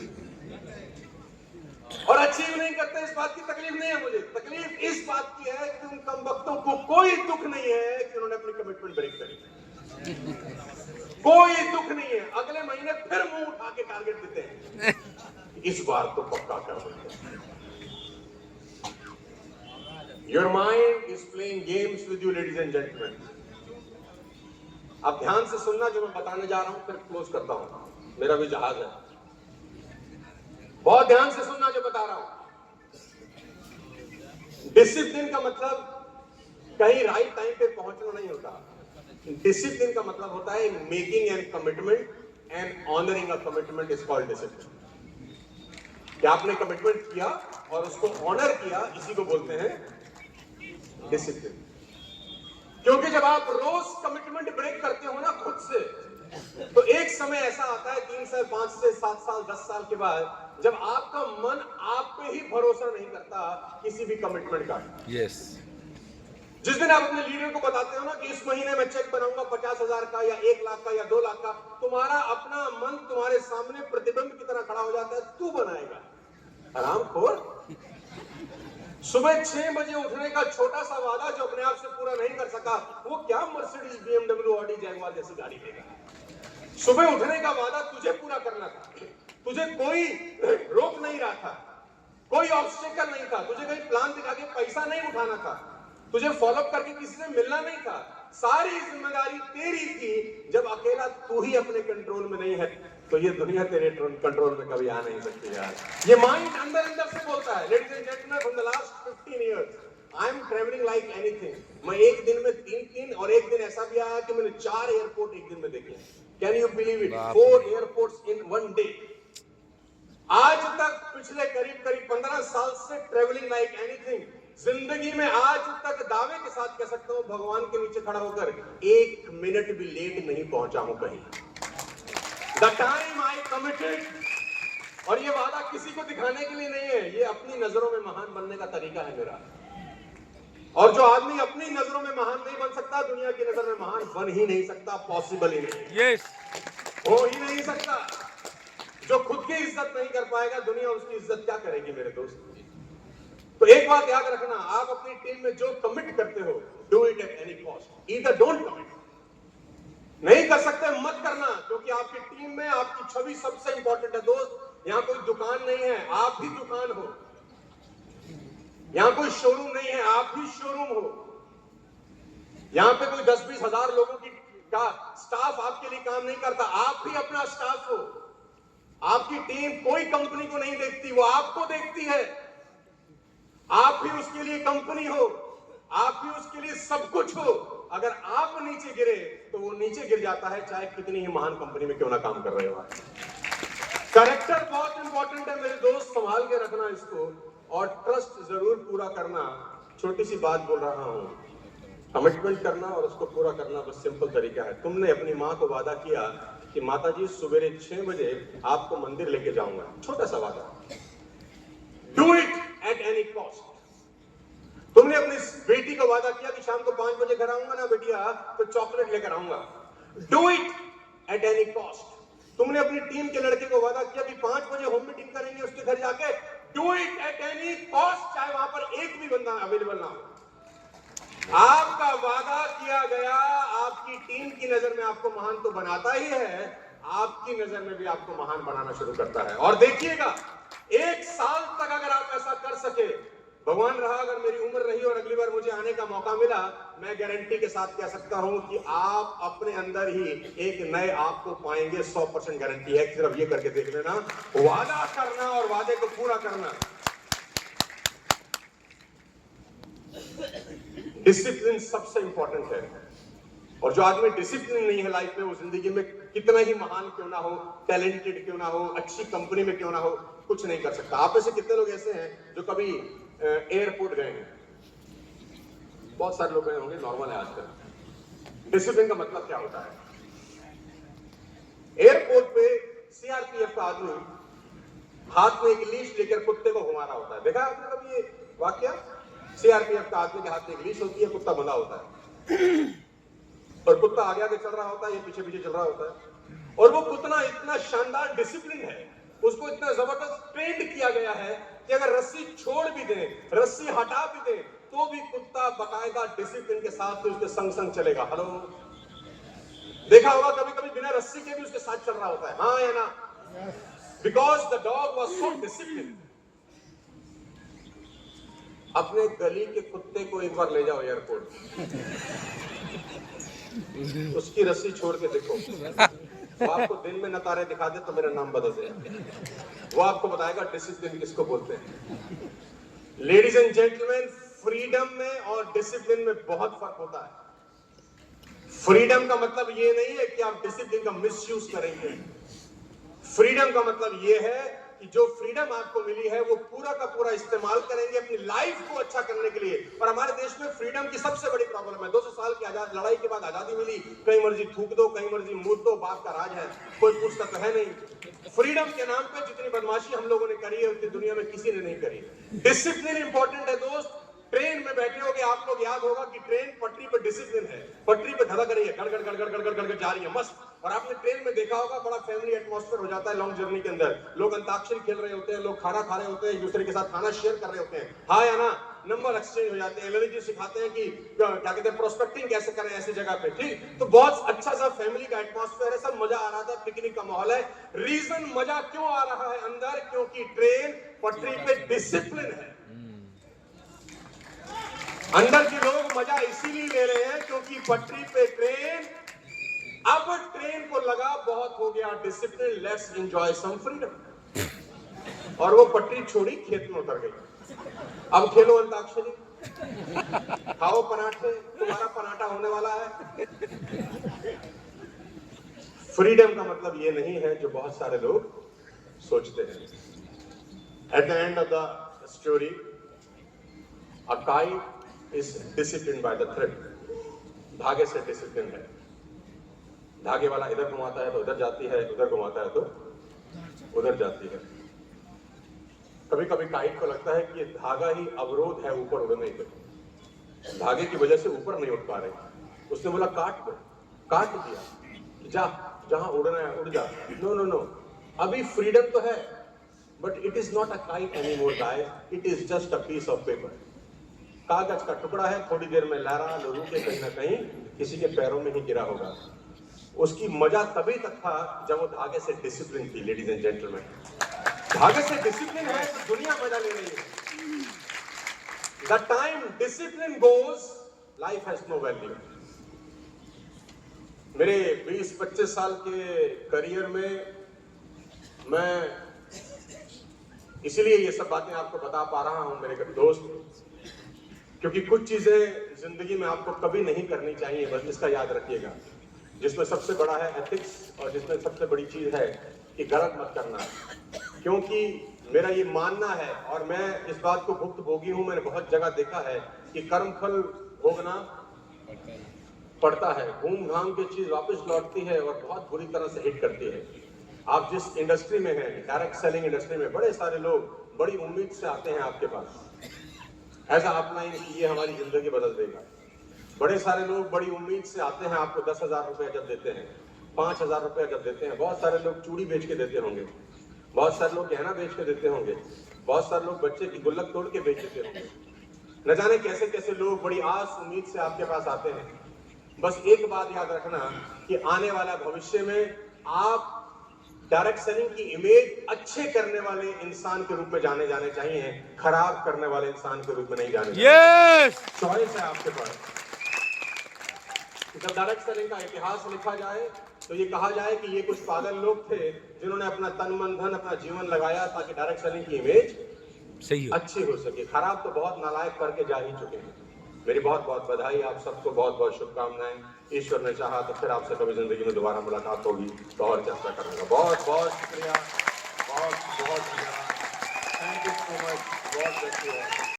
और अचीव नहीं करते. इस बात की तकलीफ नहीं है मुझे, तकलीफ इस बात की है कि उन कमबख्तों को कोई दुख नहीं है कि उन्होंने अपनी कमिटमेंट ब्रेक करी. कोई दुख नहीं है, अगले महीने फिर मुंह उठा के टारगेट देते हैं, इस बार तो पक्का कर देते हैं. Your mind is playing games with you, ladies and gentlemen. अब ध्यान से सुनना जो मैं बताने जा रहा हूं, फिर क्लोज करता हूं। मेरा भी जहाज है, बहुत ध्यान से सुनना जो बता रहा हूं। डिसिप्लिन का मतलब कहीं राइट टाइम पे पहुंचना नहीं होता। डिसिप्लिन का मतलब होता है making an commitment and honouring a commitment is called discipline. कि आपने कमिटमेंट किया और उसको ऑनर किया, इसी को बोलते हैं डिसिप्लिन। क्योंकि जब आप रोज कमिटमेंट ब्रेक करते हो ना खुद से, तो एक समय ऐसा आता है 3 से 5 से 7 साल 10 साल के बाद, जब आपका मन आप पे ही भरोसा नहीं करता किसी भी कमिटमेंट का। यस। जिस दिन आप अपने लीडर को बताते हो ना कि इस महीने में चेक बनाऊंगा 50,000 का या 1 लाख का या 2 लाख का, तुम्हारा अपना मन तुम्हारे सामने प्रतिबिंब की तरह खड़ा हो जाता है, तू बनाएगा हरामखोर। सुबह 6 बजे उठने का छोटा सा वादा जो अपने आप से पूरा नहीं कर सका, वो क्या मर्सिडीज, BMW, ऑडी, जैगवार जैसी गाड़ी लेगा। सुबह उठने का वादा तुझे पूरा करना था, तुझे कोई रोक नहीं रहा था, कोई ऑब्स्टेकल नहीं था, तुझे कहीं प्लान दिखा के पैसा नहीं उठाना था, तुझे फॉलोअप करके किसी से मिलना नहीं था। सारी जिम्मेदारी तेरी थी। जब अकेला तू ही अपने कंट्रोल में नहीं है, तो ये दुनिया तेरे कंट्रोल में कभी आ नहीं सकती यार। ये माइंड अंदर अंदर से बोलता है। Ladies and gentleman, from the last 15 years I am travelling like anything. मैं एक दिन में 3 और एक दिन ऐसा भी आया कि मैंने 4 एयरपोर्ट एक दिन में देखे। Can you believe it? 4 airports in 1 day. आज तक पिछले करीब 15 साल से ट्रैवलिंग लाइक एनीथिंग। जिंदगी में आज तक दावे के साथ कह सकता हूं, भगवान के नीचे खड़ा होकर 1 मिनट भी लेट नहीं पहुंचा हूं कहीं। द टाइम आई कमिटेड, और ये वादा किसी को दिखाने के लिए नहीं है, ये अपनी नजरों में महान बनने का तरीका है मेरा। और जो आदमी अपनी नजरों में महान नहीं बन सकता, दुनिया की नजर में महान बन ही नहीं सकता, पॉसिबल ही नहीं, यस, हो ही नहीं सकता। जो खुद की इज्जत नहीं कर पाएगा, दुनिया उसकी इज्जत क्या करेगी मेरे दोस्त। तो एक बात याद रखना, आप अपनी टीम में जो कमिट करते हो, do it at any cost. Either don't commit, नहीं कर सकते मत करना, क्योंकि आपकी टीम में आपकी छवि सबसे इंपॉर्टेंट है दोस्त। यहां कोई दुकान नहीं है, आप ही दुकान हो। यहां कोई शोरूम नहीं है, आप ही शोरूम हो। यहां पे कोई 10-20 हजार लोगों की का स्टाफ आपके लिए काम नहीं करता, आप ही अपना स्टाफ हो। आपकी टीम कोई कंपनी को नहीं देखती, वो आपको देखती है। आप ही उसके लिए कंपनी हो, आप ही उसके लिए सब कुछ हो। अगर आप नीचे गिरे तो वो नीचे गिर जाता है, चाहे कितनी ही महान कंपनी में क्यों ना काम कर रहे हो। कैरेक्टर बहुत इंपॉर्टेंट है मेरे दोस्त, संभाल के रखना इसको, और ट्रस्ट जरूर पूरा करना। छोटी सी बात बोल रहा हूं, कमिटमेंट करना और उसको पूरा करना बस सिंपल तरीका है। तुमने अपनी माँ को वादा किया कि माता जी सवेरे 6 बजे आपको मंदिर लेके जाऊंगा, छोटा सा वादा, do it at any cost. तुमने अपनी बेटी को वादा किया कि शाम को 5 बजे घर आऊंगा ना बेटिया, तो चॉकलेट लेकर आऊंगा, do it at any cost. तुमने अपनी टीम के लड़के को वादा किया कि 5 बजे होम मीटिंग करेंगे उसके घर जाके, do it at any cost, चाहे वहां पर एक भी बंदा अवेलेबल ना हो। आपका वादा किया गया आपकी टीम की नजर में आपको महान तो बनाता ही है, आपकी नजर में भी आपको महान बनाना शुरू करता है। और देखिएगा, 1 साल तक अगर आप ऐसा कर सके, भगवान रहा अगर मेरी उम्र रही और अगली बार मुझे आने का मौका मिला, मैं गारंटी के साथ कह सकता हूं कि आप अपने अंदर ही एक नए आप को पाएंगे। 100% गारंटी है। सिर्फ ये करके देख लेना, वादा करना और वादे को पूरा करना। डिसिप्लिन सबसे इंपॉर्टेंट है, और जो आदमी डिसिप्लिन नहीं है लाइफ में, वो जिंदगी में कितना ही महान क्यों ना हो, टैलेंटेड क्यों ना हो, अच्छी कंपनी में क्यों ना हो, कुछ नहीं कर सकता। आप में से कितने लोग ऐसे हैं जो कभी एयरपोर्ट गए हैं? बहुत सारे लोग गए होंगे, नॉर्मल है आजकल। डिसिप्लिन का मतलब क्या होता है? एयरपोर्ट पे सीआरपीएफ का आदमी हाथ में एक लीश लेकर कुत्ते को घुमा रहा होता है। देखा आपने कभी ये वाक्य? सीआरपीएफ का आदमी के हाथ में एक लीश होती है, कुत्ता बंधा होता है, और कुत्ता आगे आगे चल रहा होता है, ये पीछे पीछे चल रहा होता है। और वो कुत्ता इतना शानदार डिसिप्लिन है, उसको इतना जबरदस्त ट्रेंड किया गया है कि अगर रस्सी छोड़ भी दे, रस्सी हटा भी दे, तो भी कुत्ता बकायदा डिसिप्लिन के साथ उसके संग संग चलेगा। हेलो, देखा होगा कभी कभी बिना रस्सी के भी उसके साथ चल रहा होता है, हाँ या ना? Because the dog was so discipline. अपने गली के कुत्ते को एक बार ले जाओ एयरपोर्ट, उसकी रस्सी छोड़ के देखो, वो आपको दिन में नतारे दिखा दे तो मेरा नाम बदल दे, वो आपको बताएगा डिसिप्लिन किसको बोलते हैं। लेडीज एंड जेंटलमैन, फ्रीडम में और डिसिप्लिन में बहुत फर्क होता है। फ्रीडम का मतलब ये नहीं है कि आप डिसिप्लिन का मिसयूज करेंगे। फ्रीडम का मतलब ये है कि जो फ्रीडम आपको मिली है वो पूरा का पूरा इस्तेमाल करेंगे अपनी लाइफ को अच्छा करने के लिए। और हमारे देश में फ्रीडम की सबसे बड़ी प्रॉब्लम है, 200 साल की आजाद लड़ाई के बाद आजादी मिली, कहीं मर्जी थूक दो, कहीं मर्जी मूत दो, बाप का राज है, कोई पूछता तो है नहीं। फ्रीडम के नाम पे जितनी बदमाशी हम लोगों ने करी है उतनी दुनिया में किसी ने नहीं करी। डिसिप्लिन इंपॉर्टेंट है दोस्त। ट्रेन में बैठे होगे, आप लोग याद होगा कि ट्रेन पटरी पे डिसिप्लिन है, पटरी पे धड़क रही है, गड़गड़ गड़गड़ गड़गड़ गड़गड़ जा रही है, मस्त। और आपने ट्रेन में देखा होगा बड़ा फैमिली एटमॉस्फेयर हो जाता है लॉन्ग जर्नी के अंदर। लोग अंताक्षरी खेल रहे होते हैं, लोग खाना खा रहे होते हैं, एक दूसरे के साथ खाना शेयर कर रहे होते हैं, हाँ या ना, नंबर एक्सचेंज हो जाते हैं, ललित जी सिखाते हैं कि क्या कहते हैं प्रोस्पेक्टिंग कैसे करें ऐसी जगह पे, ठीक। तो बहुत अच्छा सा फैमिली का एटमॉस्फेयर है, सब मजा आ रहा था, पिकनिक का माहौल है। रीजन मजा क्यों आ रहा है अंदर, क्योंकि ट्रेन पटरी पे डिसिप्लिन है। अंदर के लोग मजा इसीलिए ले रहे हैं क्योंकि पटरी पे ट्रेन, अब ट्रेन को लगा बहुत हो गया discipline, let's enjoy some freedom. और वो पटरी छोड़ी, खेत में उतर गई। अब खेलो अंताक्षरी, खाओ पराठे, तुम्हारा पराठा होने वाला है। फ्रीडम का मतलब ये नहीं है जो बहुत सारे लोग सोचते हैं। At the end of the story, a kite is disciplined by the thread. धागे से डिसिप्लिन है। धागे वाला इधर घुमाता है तो उधर जाती है, उधर घुमाता है तो उधर जाती है। कभी कभी काइट को लगता है कि ये धागा ही अवरोध है ऊपर उड़ने के, धागे की वजह से ऊपर नहीं उठ पा रहे। उसने बोला काट दो, काट दिया, जा जहां उड़ना है उड़ जा। नो नो नो, अभी फ्रीडम तो है, but it is not a kite any more guys, it is just a piece of paper. कागज का टुकड़ा है, थोड़ी देर में लहरा लोगों के कहीं ना कहीं किसी के पैरों में ही गिरा होगा। उसकी मजा तभी तक था जब वो धागे से डिसिप्लिन थी। लेडीज एंड जेंटलमैन, धागे से डिसिप्लिन है तो दुनिया मजा ले रही है। The time discipline goes, life has no value. मेरे 20-25 साल के करियर में मैं इसीलिए ये सब बातें आपको बता पा रहा हूं मेरे दोस्त, क्योंकि कुछ चीजें जिंदगी में आपको कभी नहीं करनी चाहिए, बस इसका याद रखिएगा। जिसमें सबसे बड़ा है एथिक्स, और जिसमें सबसे बड़ी चीज है कि गलत मत करना। क्योंकि मेरा ये मानना है, और मैं इस बात को भुक्तभोगी हूं, मैंने बहुत जगह देखा है कि कर्म फल भोगना पड़ता है। घूम घाम के चीज वापस लौटती है और बहुत बुरी तरह से हिट करती है। आप जिस इंडस्ट्री में हैं, डायरेक्ट सेलिंग इंडस्ट्री में, बड़े सारे लोग बड़ी उम्मीद से आते हैं आपके पास, ऐसा अपलाइन कि ये हमारी जिंदगी बदल देगा। बड़े सारे लोग बड़ी उम्मीद से आते हैं, आपको 10,000 रुपए जब देते हैं, 5,000 रुपए जब देते हैं, बहुत सारे लोग चूड़ी बेच के देते होंगे, बहुत सारे लोग गहना बेच के देते होंगे, बहुत सारे लोग बच्चे की गुल्लक तोड़ के बेच देते होंगे। न जाने कैसे कैसे लोग बड़ी आस उम्मीद से आपके पास आते हैं। बस एक बात याद रखना कि आने वाला भविष्य में आप डायरेक्ट सेलिंग की इमेज अच्छे करने वाले इंसान के रूप में जाने चाहिए, खराब करने वाले इंसान के रूप में नहीं जाने। यस, चॉइस है आपके पास। जब डायरेक्ट सेलिंग का इतिहास लिखा जाए तो ये कहा जाए कि ये कुछ पागल लोग थे जिन्होंने अपना तन मन धन, अपना जीवन लगाया ताकि डायरेक्ट सेलिंग की इमेज सही हो, अच्छी हो सके। खराब तो बहुत नालायक करके जा ही चुके हैं। मेरी बहुत बहुत बधाई, आप सबको बहुत बहुत शुभकामनाएं। ईश्वर ने चाहा तो फिर आपसे कभी जिंदगी में दोबारा मुलाकात होगी तो और चर्चा करूंगा। बहुत बहुत शुक्रिया, बहुत बहुत धन्यवाद। Thank you so much, God bless you all.